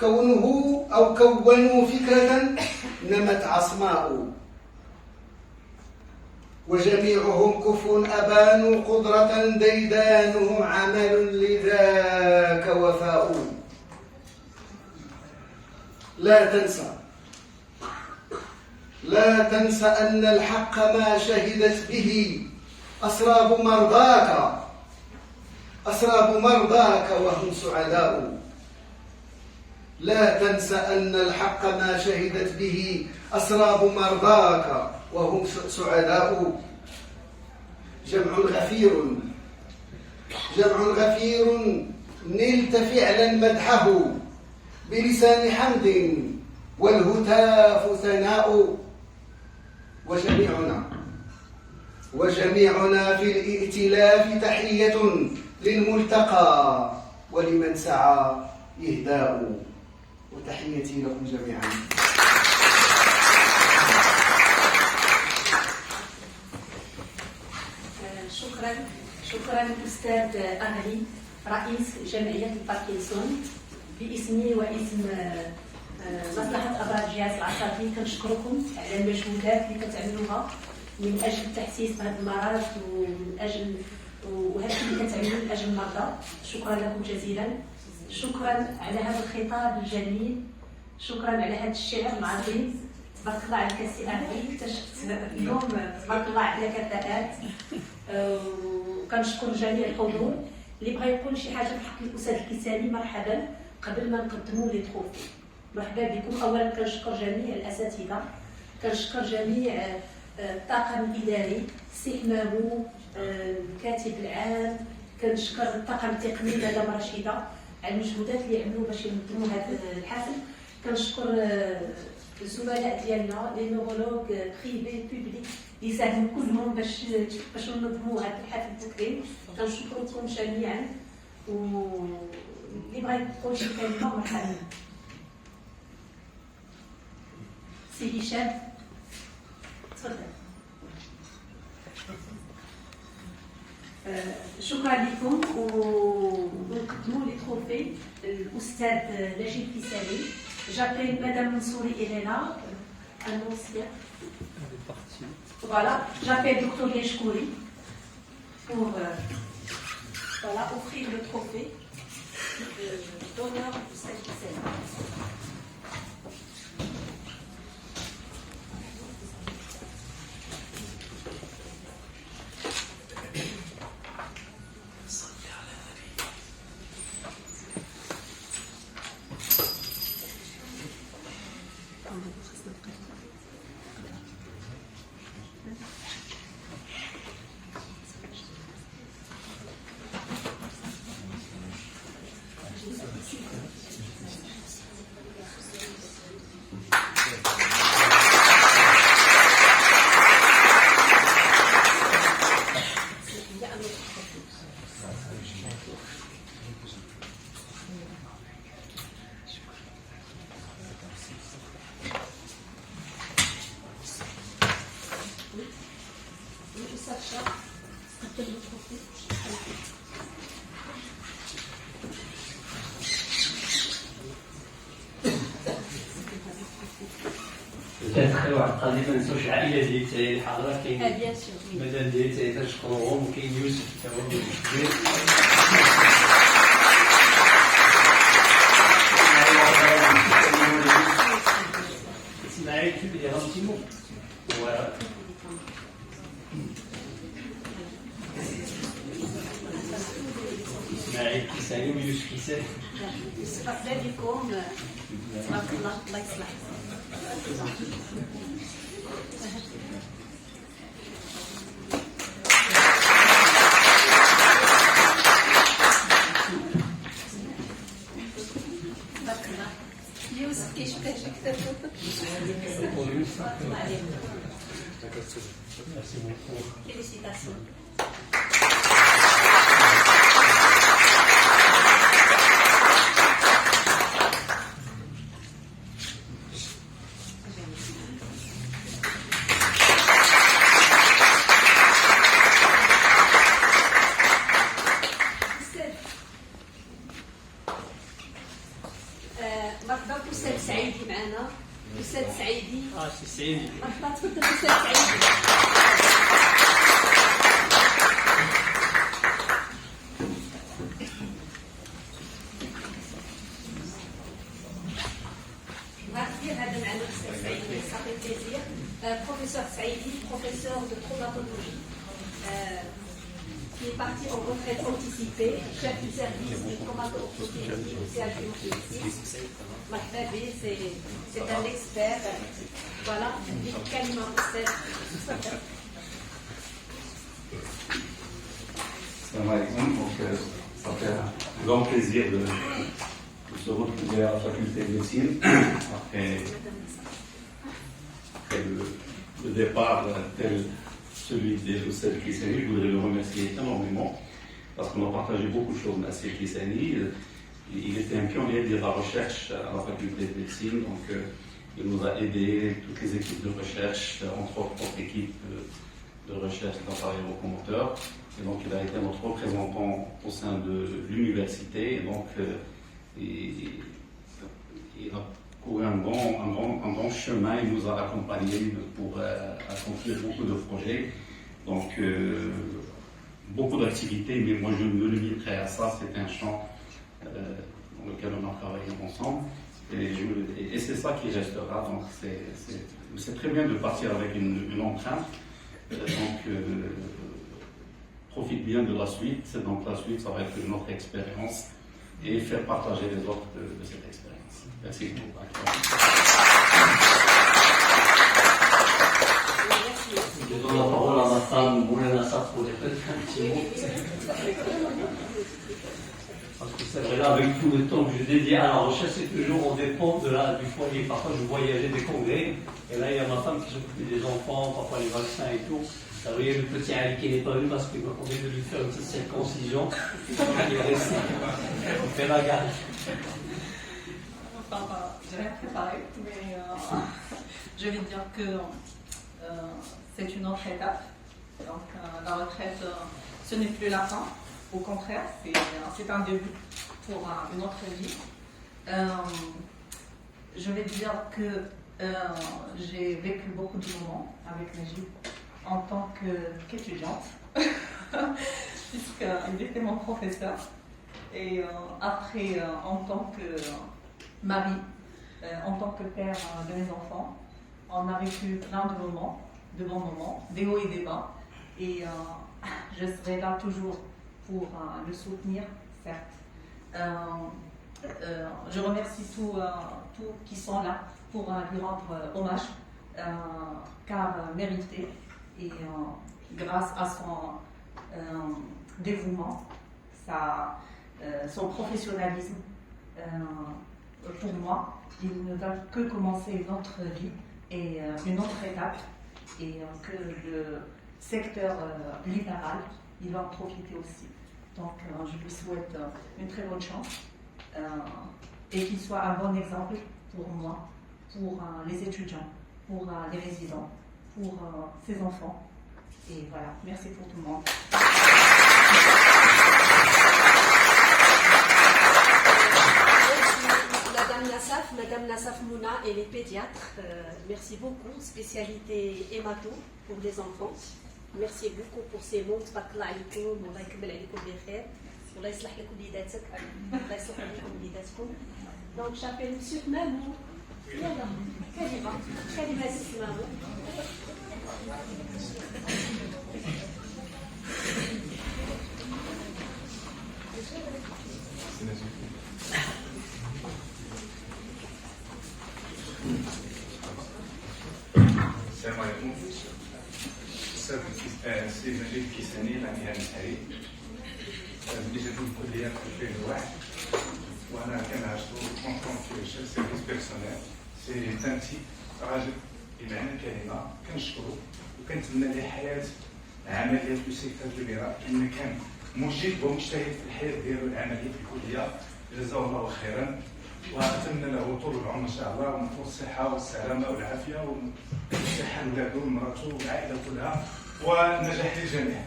كونوا فكرة نمت عصماء. وجميعهم كفء أبانوا قدرة، ديدانهم عمل لذاك وفاء. لا تنسى أن الحق ما شهدت به أسراب مرضاك وهم سعداء. لا تنسى أن الحق ما شهدت به أسراب مرضاك وهم سعداء. جمع غفير نلت فعلا مدحه بلسان حمد والهتاف ثناء وجميعنا في الائتلاف تحية للملتقى ولمن سعى إهداء وتحيتي لكم جميعا. شكرا أستاذ أملي رئيس جمعية الباركنسون. باسمي واسم مصلحة أبراج جهاز العصبي كنشكركم على المجهودات اللي كتعملوها من أجل تحسيس هذا المرض وهذا اللي كتعملوه من أجل المرضى. شكرا لكم جزيلا. شكرا على هذا الخطاب الجميل. شكرا على هذا الشعر العظيم. تبارك الله عليك السي أملي، اكتشفت اليوم تبارك الله على كفاءات. وكنشكر جميع الحضور اللي بغى يقول شي حاجه في حق الاستاذ الكيساني. مرحبا. قبل ما نقدموا لي تروفي، مرحبا بكم. اولا كنشكر جميع الاساتذه، كنشكر جميع الطاقم الاداري، السي حمامو، الكاتب العام، كنشكر الطاقم التقني مدام رشيده على المجهودات اللي عملوا باش ينظموا هذا الحفل. كنشكر الزملاء ديالنا لي نورولوج بريفي بوبليك اللي ساهموا كلهم باش ننظموا هذا الحفل التكريم. كنشكركم جميعا. واللي بغى يقول شي كلمه مرحبا. سي هشام تفضل. شكرا لكم. ونقدموا لي تروفي الاستاذ نجيب كيساني. J'appelle Madame Mansouri Elena, annoncière. Voilà, j'appelle Dr Yeshkouri pour offrir le trophée d'honneur de cette scène. واحد القضيه ما نساوش العائله ديال تاهي الحاضره. كاين المدام ديال تاهي تنشكروهم، وكاين يوسف تا هو كبير. اسماعيل tu peux dire un petit mot? Voilà. اسماعيل كيساني ويوسف كيساني. مرحبا بكم. تبارك الله. الله يصلح. يوسف كيشبه كتاب Félicitations. مرحبا بأستاذ سعيدي معنا. أستاذ سعيدي. سي سعيدي. مرحبا. تفضل أستاذ سعيدي. Professeur Saïdi, professeur de traumatologie, qui est parti en retraite anticipée, chef du service de traumatologie au CHU ici. Mahdabi, c'est un expert. Voilà, médicalement, c'est. Salam alaikum. Donc, ça fait un grand plaisir de se retrouver à la faculté de médecine après le départ tel celui de Celle Kissani. Je voudrais le remercier énormément parce qu'on a partagé beaucoup de choses. Celle Kissani, il était un pionnier de la recherche à la faculté de médecine, donc il nous a aidé, toutes les équipes de recherche, entre autres notre équipe de recherche d'appareils locomoteurs. Et donc il a été notre représentant au sein de l'université. Et donc il a couru un grand chemin, il nous a accompagnés pour accomplir beaucoup de projets. Donc beaucoup d'activités, mais moi je me limiterai à ça. C'est un champ dans lequel on a travaillé ensemble. Et c'est ça qui restera. Donc c'est très bien de partir avec une empreinte. Donc profite bien de la suite. Donc la suite, ça va être une autre expérience et faire partager les autres de cette expérience. Merci beaucoup. Je donne la parole à ma femme, Moulana Saf, pour dire peut-être un petit mot. Parce que c'est vrai, là, avec tout le temps que je dédie à la recherche, c'est toujours on dépend du foyer. Parfois, je voyageais des congrès, et là, il y a ma femme qui s'occupe des enfants, parfois les vaccins et tout. Vous savez, le petit Ali qui n'est pas venu parce qu'on vient de lui faire une petite circoncision. Il est resté. On fait la garde. Enfin, j'ai rien préparé, mais je vais dire que c'est une autre étape. Donc, la retraite, ce n'est plus la fin. Au contraire, c'est un début pour une autre vie. Je vais dire que j'ai vécu beaucoup de moments avec Najib en tant qu'étudiante, puisqu'il était mon professeur. Et après, en tant que mari, en tant que père de mes enfants, on a vécu plein de moments, de bons moments, des hauts et des bas. Et je serai là toujours pour le soutenir, certes. Je remercie tous qui sont là pour lui rendre hommage, car mérité, et grâce à son dévouement, son professionnalisme, pour moi, il ne va que commencer une autre vie et une autre étape, et que le secteur libéral, il va en profiter aussi. Donc, je lui souhaite une très bonne chance et qu'il soit un bon exemple pour moi, pour les étudiants, pour les résidents, pour ses enfants. Et voilà, merci pour tout le monde. Madame Nassaf Mouna, elle est pédiatre. Merci beaucoup. Spécialité hémato pour les enfants. Merci beaucoup pour ces mots. تبارك عليكم والله يكمل عليكم بخير والله يصلح لكم وليداتك الله يصلح لكم وليداتكم. Donc j'appelle Monsieur Mamou. يلا كلمة سي مامو. السلام عليكم. السيد نجيب كيساني العميد النهاري اللي جات من الكليه في 2001 وانا كنعرفو اون طونك شيف سيرفيس بيرسونيل سي تانتي راجل بمعنى الكلمه كنشكرو وكنتمنى ليه حياه عمليه في سيكتور ليبرال كما كان مجيد ومجتهد في الحياه ديالو العمليه في الكليه جزاه الله خيرا واتمنى له طول العمر ان شاء الله وطول الصحه والسلامه والعافيه والصحه لولاده ومراته والعائله كلها والنجاح للجميع.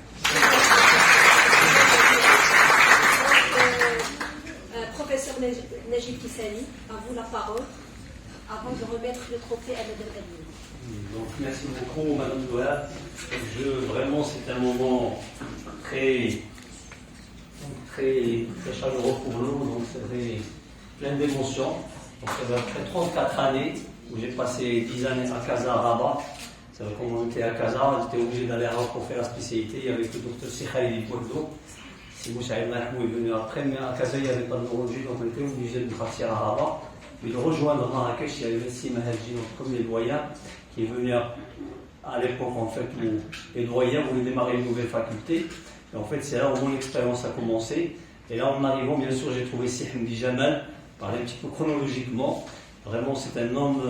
Professeur Najib Kissani, à vous la parole avant de remettre le trophée à Madame Aline. Donc merci beaucoup Madame Douat. Vraiment c'est un moment très chaleureux pour nous, donc c'est vrai, plein d'émotions. Donc ça fait après 34 années où j'ai passé 10 années à Casa, à Rabat. C'est vrai qu'on était à Casa, j'étais obligé d'aller à Rabat pour faire la spécialité avec le docteur Sikhaïdi Pouadou. Si Moussaïd Mahmou est venu après, mais à Casa il n'y avait pas de neurologie, donc on était obligé de partir à Rabat. Puis de rejoindre Marrakech, il y avait Messi Mahalji, notre premier doyen, qui est venu à l'époque en fait où les doyens voulaient démarrer une nouvelle faculté. Et en fait, c'est là où mon expérience a commencé. Et là, en arrivant, bien sûr, j'ai trouvé Si Hamdi Jamal, parler un petit peu chronologiquement. Vraiment, c'est un homme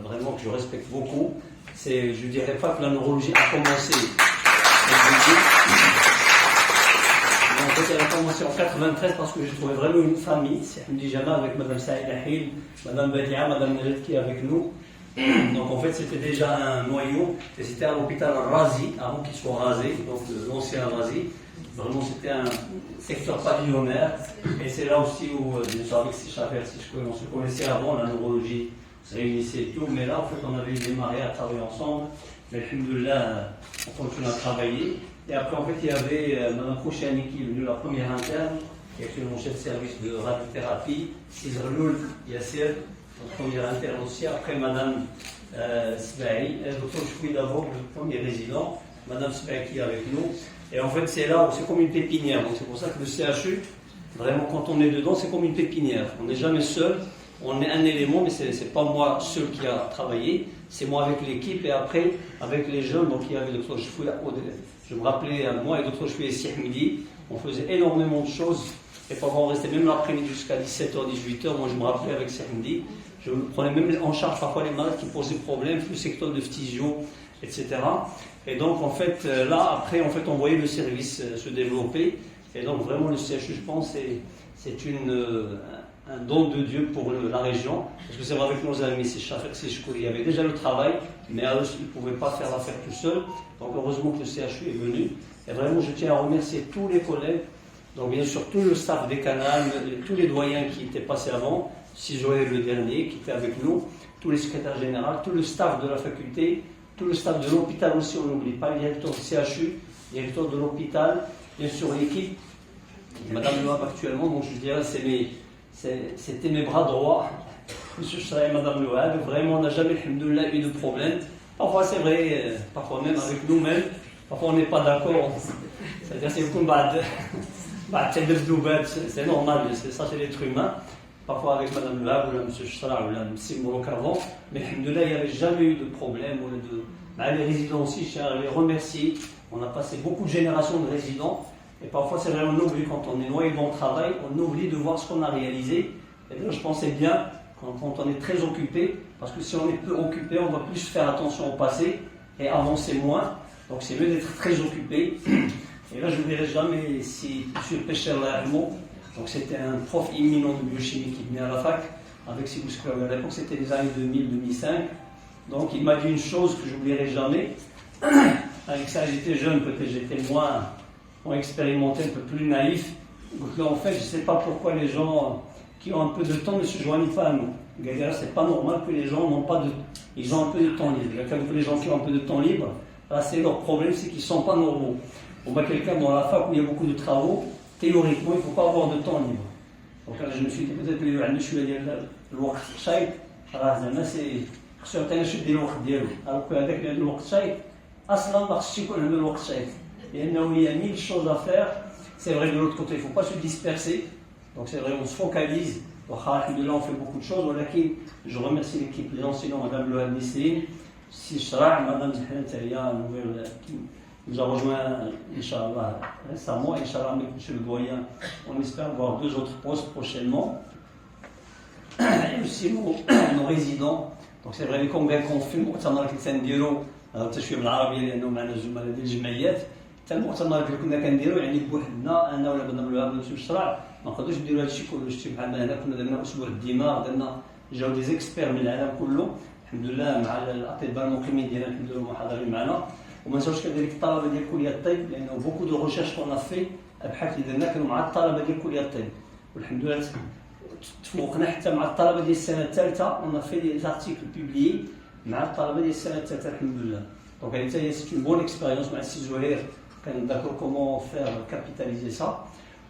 vraiment que je respecte beaucoup. Je ne dirais pas que la neurologie a commencé. En fait, elle a commencé en 93 parce que j'ai trouvé vraiment une famille. Si Hamdi Jamal avec Madame Saïda Hil, Madame Badia, Madame Najet qui est avec nous. Donc en fait, c'était déjà un noyau. Et c'était à l'hôpital Razi, avant qu'il soit rasé, donc l'ancien Razi. Vraiment, c'était un secteur pavillonnaire. Et c'est là aussi où, bien sûr, avec ces chafers, on se connaissait avant, la neurologie se réunissait et tout. Mais là, en fait, on avait démarré à travailler ensemble. Mais alhamdoulilah, on continue à travailler. Et après, en fait, il y avait Mme Kouchani qui est venue la première interne, qui est mon chef de service de radiothérapie, Cizrloul Yasser, la première interne aussi. Après, Mme Sbaï, le docteur Choui d'abord, le premier résident, Mme Sbaï qui est avec nous. Et en fait, c'est là où c'est comme une pépinière. Donc, c'est pour ça que le CHU, vraiment, quand on est dedans, c'est comme une pépinière. On n'est jamais seul. On est un élément, mais ce n'est pas moi seul qui a travaillé. C'est moi avec l'équipe et après, avec les jeunes. Donc, il y avait le docteur Choui. Je me rappelais, moi et d'autres Choui et Si Hamdi, on faisait énormément de choses. Et parfois, on restait même l'après-midi jusqu'à 17h, 18h. Moi, je me rappelais avec Si Hamdi. Je me prenais même en charge parfois les malades qui posaient problème, le secteur de physio, etc. Et donc, en fait, là, après, en fait, on voyait le service se développer. Et donc, vraiment, le CHU, je pense, c'est un don de Dieu pour la région. Parce que c'est vrai, avec nos amis, il y avait déjà le travail, mais à eux, ils ne pouvaient pas faire l'affaire tout seuls. Donc, heureusement que le CHU est venu. Et vraiment, je tiens à remercier tous les collègues. Donc, bien sûr, tout le staff des canals, tous les doyens qui étaient passés avant, Joël le dernier, qui était avec nous, tous les secrétaires généraux, tout le staff de la faculté, tout le staff de l'hôpital aussi, on n'oublie pas, le directeur du CHU, le directeur de l'hôpital, bien sûr l'équipe, Madame Louab actuellement, donc je dirais c'était mes bras droits, M. Chra et Madame Louab, vraiment on n'a jamais eu de problème. Parfois c'est vrai, parfois même avec nous-mêmes, parfois on n'est pas d'accord, c'est-à-dire c'est comme c'est normal, c'est ça, c'est l'être humain. Parfois avec Mme Louab ou M. Chra ou M. Simrouk avant, mais alhamdoulilah, il n'y avait jamais eu de problème. Les résidents aussi, je tiens à les remercier. On a passé beaucoup de générations de résidents, et parfois c'est vrai, on oublie quand on est noyé dans le travail, on oublie de voir ce qu'on a réalisé. Et là, je pensais bien, quand on est très occupé, parce que si on est peu occupé, on va plus faire attention au passé et avancer moins. Donc c'est mieux d'être très occupé. Et là, je ne verrai jamais si M. Pécher Lahmo, donc c'était un prof imminent de biochimie qui venait à la fac, avec ses bouscules. À l'époque, c'était les années 2000-2005. Donc il m'a dit une chose que je n'oublierai jamais. Avec ça, j'étais jeune, peut-être j'étais moins expérimenté, un peu plus naïf. Donc là, en fait, je ne sais pas pourquoi les gens qui ont un peu de temps ne se joignent pas à nous. C'est pas normal que les gens n'ont pas de... Ils ont un peu de temps libre. Les gens qui ont un peu de temps libre, là, c'est leur problème, c'est qu'ils ne sont pas normaux. On voit quelqu'un dans la fac où il y a beaucoup de travaux, théoriquement, il ne faut pas avoir de temps libre. Donc là, je me suis dit, peut-être que je suis allé le وقت شايط راه زعما سي خصو يعطينا شي ديال الوقت ديالو alors que هذاك الوقت شايط اصلا ما خصش يكون عنده الوقت شايط لانه il y a 1000 choses à faire. C'est vrai, de l'autre côté, il ne faut pas se disperser. Donc c'est vrai, on se focalise. Alhamdoulilah, on fait beaucoup de choses. Je remercie l'équipe, les enseignants, Mme Louab Nisrine, Si Chra, Mme Zahra Talia, qui nous a rejoint, Inch'Allah, récemment. Inch'Allah, avec M. le doyen, on espère voir 2 autres postes prochainement. Et aussi nos résidents. Donc c'est vrai, comme bien qu'on fait, المؤتمر اللي تنديرو التشويه بالعربيه لانه معنا الزملاء ديال الجمعيات حتى المؤتمر اللي كنا كنديرو يعني بوحدنا انا ولا بنا ولا باش الشرع ما نقدروش نديرو هذا الشيء كله. شتي بحال هنا كنا درنا اسبوع الدماغ، درنا جاو دي زيكسبير من العالم كله الحمد لله مع الاطباء المقيمين ديالنا الحمد لله المحاضرين معنا. وما نساوش كذلك الطلبه ديال كليه الطب لانه بوكو دو ريشيرش كون في ابحاث اللي درنا كانوا مع الطلبه ديال كليه الطب والحمد لله تفوقنا حتى مع الطلبه ديال السنه الثالثه. اون في دي زارتيكل بوبليي مع الطلبه ديال السنه الثالثه الحمد لله. Donc c'est une bonne expérience. Merci Zohir, d'accord, comment faire capitaliser ça.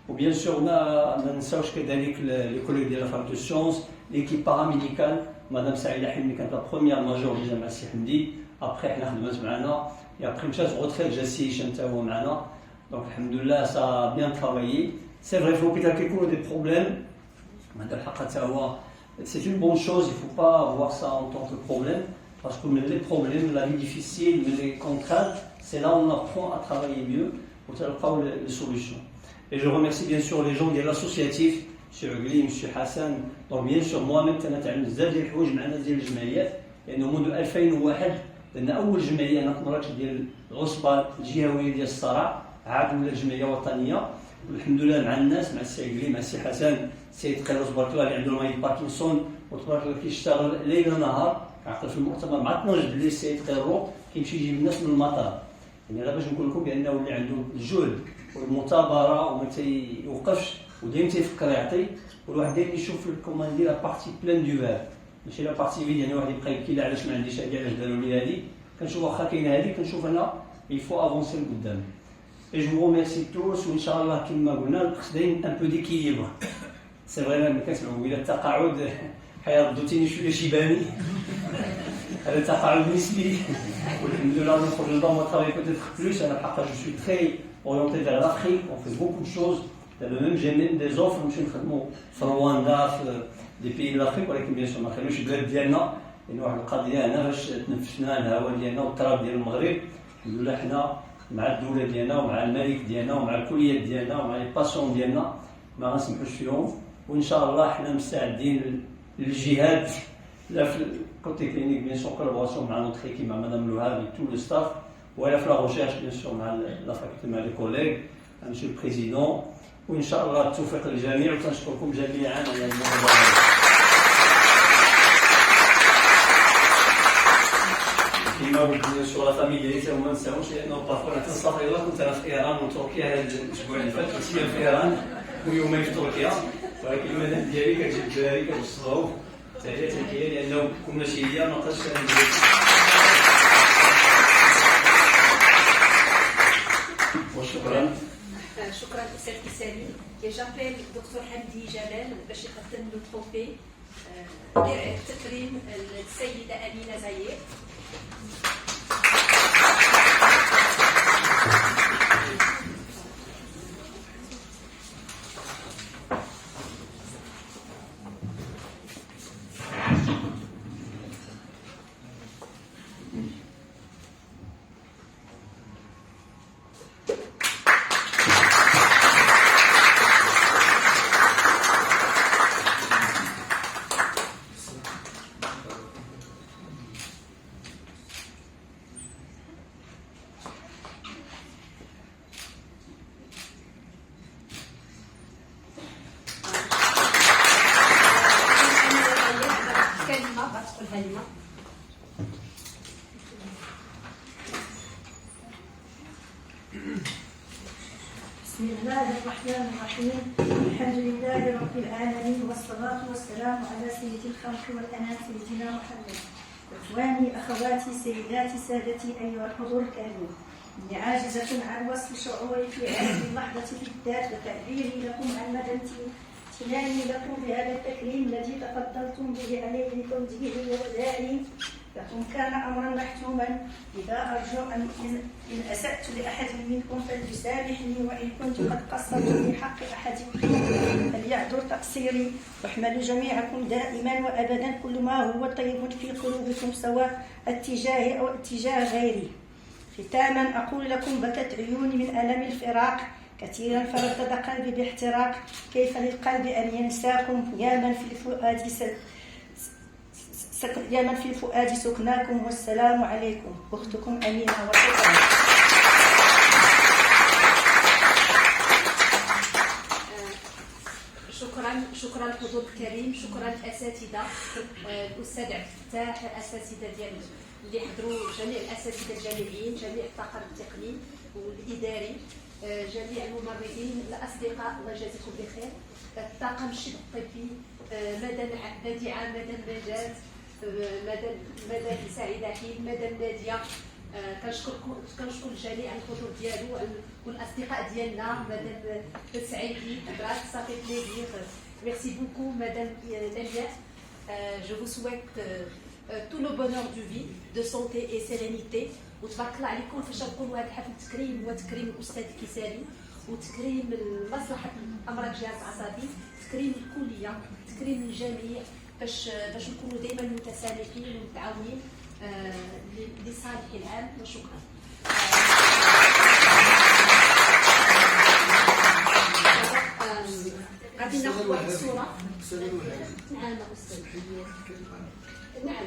Ou bien sûr, on a les collègues de la fac de sciences, l'équipe paramédicale, Madame Saïda Himni, qui est la première majeure de Jamal Si Hamdi. Après, on a fait et après, une chasse retraite, j'ai essayé de faire donc, alhamdoulilah, ça a bien travaillé. C'est vrai, il faut qu'il y ait des problèmes. C'est une bonne chose, il ne faut pas voir ça en tant que problème. Parce que les problèmes, la vie difficile, les contraintes, c'est là où on apprend à travailler mieux. وتلقاو لي سوليسيون. Et je remercie bien sûr les gens de l'associatif, M. Ugli, M. Hassan. Donc bien sûr moi-même تنتعلم بزاف ديال الحوايج مع ناس ديال الجمعيات، لأنه منذ 2001 لأن أول جمعية أنا في مراكش ديال العصبة الجهوية ديال الصراع عاد ولا جمعية وطنية، والحمد لله مع الناس، مع السي ugli، مع السي حسن، السيد قيروس تبارك الله اللي عنده مريض باركنسون وتبارك الله كيشتغل ليل نهار. عقل في المؤتمر مع 12 بالليل السيد قيرو كيمشي يجيب الناس من المطار. يعني هذا باش نقول لكم بأنه اللي عنده الجهد والمثابرة وما تيوقفش وديما تيفكر يعطي، والواحد دايما يشوف كومان دير لا بارتي بلان دو فير ماشي لا بارتي فيد. يعني واحد يبقى يبكي لا علاش ما عنديش هادي علاش داروا لي هادي، كنشوف واخا كاينه هادي كنشوف انا يفو افونسي لقدام. اي جو ريميرسي توس وان شاء الله كما قلنا خصنا ان بو ديكيليبر. سي فريمون ملي كنسمعوا الى التقاعد حيردوتيني شويه شيباني هذا تقاعد نسبي والحمد لله نخرج لدار ما travaille peut-être plus. انا بحق je suis très orienté vers l'Afrique, on fait beaucoup de choses. même j'ai même des offres نمشي نخدموا في رواندا في دي بيي لافريك، ولكن بيان سور ما خلوش البلاد ديالنا، لان واحد القضيه هنا باش تنفسنا الهواء ديالنا والتراب ديال المغرب. الحمد لله حنا مع الدوله ديالنا ومع الملك ديالنا ومع الكليات ديالنا ومع لي باسيون ديالنا ما غنسمحوش فيهم، وان شاء الله حنا مستعدين للجهاد لا في الكوتي كلينيك بيان سور كولابوراسيون مع نوتر ايكيب مع مدام لوهاب تو لو ستاف، ولا في لا ريشيرش بيان سور مع لا فاكولتي مع لي كوليغ مع مسيو البريزيدون، وان شاء الله التوفيق للجميع وتنشكركم جميعا على المبادره. كما قلت بيان سور لا فامي ديالي تا هما ما نساوش، لانه بارفوا انا تنصافي الله كنت انا في ايران وتركيا هذا الاسبوع اللي فات، كنت في ايران ويومين في تركيا، ولكن المدام ديالي كتجيب الدراري كتوصلوا حتى هي تركيا لانه كنا شي ايام ما بقاش وشكرا. شكرا استاذ كساني. جابيل دكتور حمدي جمال باش يقدم له تروفي تكريم السيده امينه زاير. بسم الله الرحمن الرحيم. الحمد لله رب العالمين والصلاة والسلام على سيد الخلق والأنام سيدنا محمد. إخواني أخواتي سيداتي سادتي أيها الحضور الكريم، إني عاجزة عن وصف شعوري في هذه اللحظة بالذات وتعبيري لكم عن مدى امتناني لكم بهذا التكريم الذي تفضلتم به عليه لتوجيهي ووداعي لكم. كان أمرا محتوما، إذا أرجو إن أسأت لأحد منكم فليسامحني، وإن كنت قد قصرت في حق أحدكم فليعذر تقصيري. واحملوا جميعكم دائما وأبدا كل ما هو طيب في قلوبكم سواء اتجاهي أو اتجاه غيري. ختاما أقول لكم بكت عيوني من ألم الفراق كثيرا، فردد قلبي باحتراق. كيف للقلب أن ينساكم يا من في الفؤاد سكناكم. والسلام عليكم. أختكم أمينة. وشكرا. شكرا الحضور الكريم، شكرا الاساتذه، الاستاذ عبد الفتاح، الاساتذه ديال اللي حضروا، جميع الاساتذه الجامعيين، جميع الطاقم التقني والاداري، جميع الممرضين، الاصدقاء الله يجازيكم بخير، الطاقم الشد الطبي، مدام بديعه، مدام نجاة، مدام سعيده حين، مدام ناديه. كنشكر جميع الحضور ديالو والاصدقاء ديالنا، مدام سعيدي برات صافي بليزير. Merci beaucoup Madame Laliette. Je vous souhaite tout le bonheur du vie, de santé et sérénité. وتبارك الله عليكم فاش نقولوا هذا الحفل تكريم هو تكريم الاستاذ الكسالي، وتكريم مصلحه امراض الجهاز العصبي، تكريم الكليه، تكريم الجميع، باش نكونوا دائما متسامحين ومتعاونين لصالح العام. وشكرا. غادي ناخذ واحد الصوره. نعم أستاذ. نعم.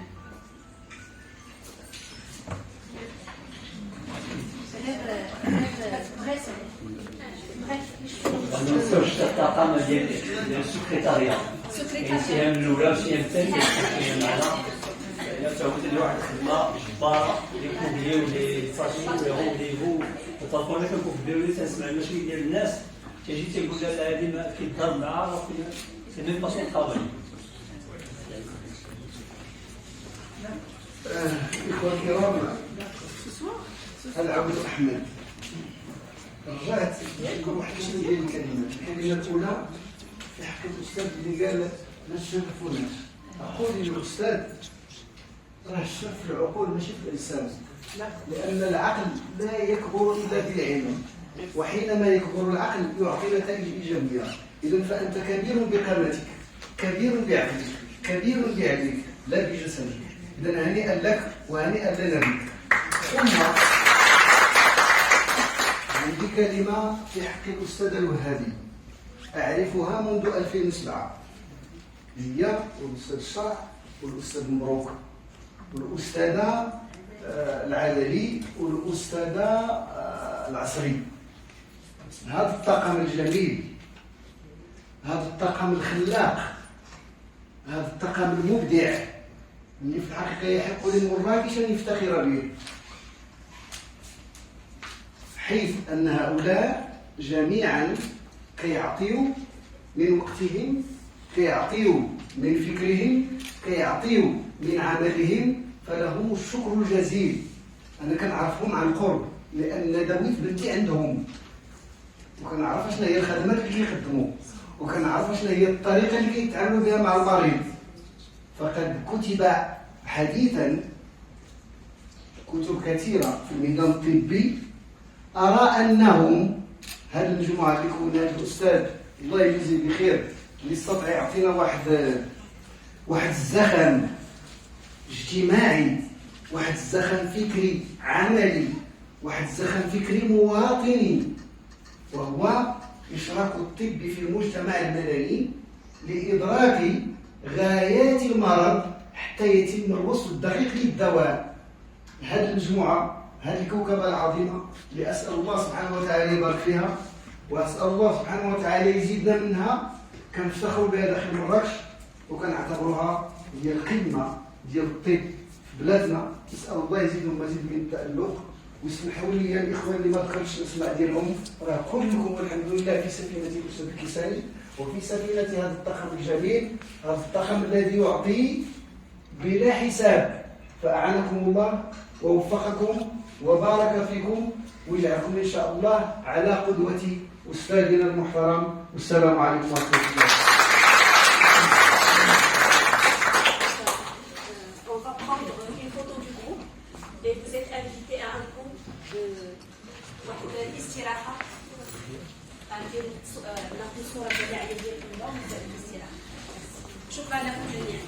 ما ننساوش الطاقم ديال السكرتاريا. السهام الاولى والسهام الثانيه معنا. حتى هو ديال واحد الخدمه جباره لي كوبلي ولي فاشي ولي رونديفو وبارفوا انا كنكوبليو لي تنسمع المشاكل ديال الناس تيجي تيقول لا هذه ما كيتهضر معاها سي ميم با سون طرافاي. إخوة الكرام، أنا عبد أحمد. رجعت نقول واحد شوية ديال الكلمات. الكلمة الأولى في حق الأستاذ اللي قال ما تشرفوناش. أقول للأستاذ راه الشرف في العقول ماشي في الإنسان، لأن العقل لا يكبر إلا بالعلم، وحينما يكبر العقل يعطي نتائج إيجابية. إذا فأنت كبير بقامتك، كبير بعقلك، كبير بعلمك، لا بجسدك. إذا هنيئا لك وهنيئا لنا بك. ثم عندي كلمة في حق الأستاذ الوهابي أعرفها منذ 2007، هي والأستاذ الشرع والأستاذ مبروك والأستاذة العدلي والأستاذة العصري. هذا الطاقم الجميل، هذا الطاقم الخلاق، هذا الطاقم المبدع اللي في الحقيقة يحق للمراكش أن يفتخر به، حيث أن هؤلاء جميعا كيعطيوا من وقتهم، كيعطيوا من فكرهم، كيعطيوا من عملهم، فلهم الشكر الجزيل. أنا كنعرفهم عن قرب لأن دويت بنتي عندهم، وكنعرف شنو هي الخدمات اللي كيخدموا، وكنعرف شنو هي الطريقة اللي كيتعاملوا بها مع المريض. فقد كتب حديثا كتب كثيرة في الميدان الطبي أرى أنهم هذه المجموعة اللي كونها الأستاذ الله يجزيه بخير اللي استطاع يعطينا واحد الزخم اجتماعي، واحد الزخم فكري عملي، واحد الزخم فكري مواطني، وهو إشراك الطب في المجتمع المدني لإدراك غايات المرض حتى يتم الوصف الدقيق للدواء. هذه المجموعة، هذه الكوكبة العظيمة اللي أسأل الله سبحانه وتعالى يبارك فيها، وأسأل الله سبحانه وتعالى يزيدنا منها. كنفتخروا بها داخل مراكش وكنعتبروها هي القمة ديال الطب في بلادنا. نسأل الله يزيدهم مزيد من التألق، ويسمحوا لي الإخوان اللي ما ذكرتش الأسماء ديالهم، راه كلكم والحمد لله في سفينة الأستاذ الكيساني وفي سفينة هذا الطاقم الجميل، هذا الطاقم الذي يعطي بلا حساب. فأعانكم الله ووفقكم وبارك فيكم ويجعلكم إن شاء الله على قدوة أستاذنا المحترم. والسلام عليكم ورحمة الله. On va prendre une photo du groupe et vous êtes invités à un groupe de الاستراحة. ناخذ صورة جماعية ديالكم ونبدأ بالاستراحة. شكرا لكم جميعا.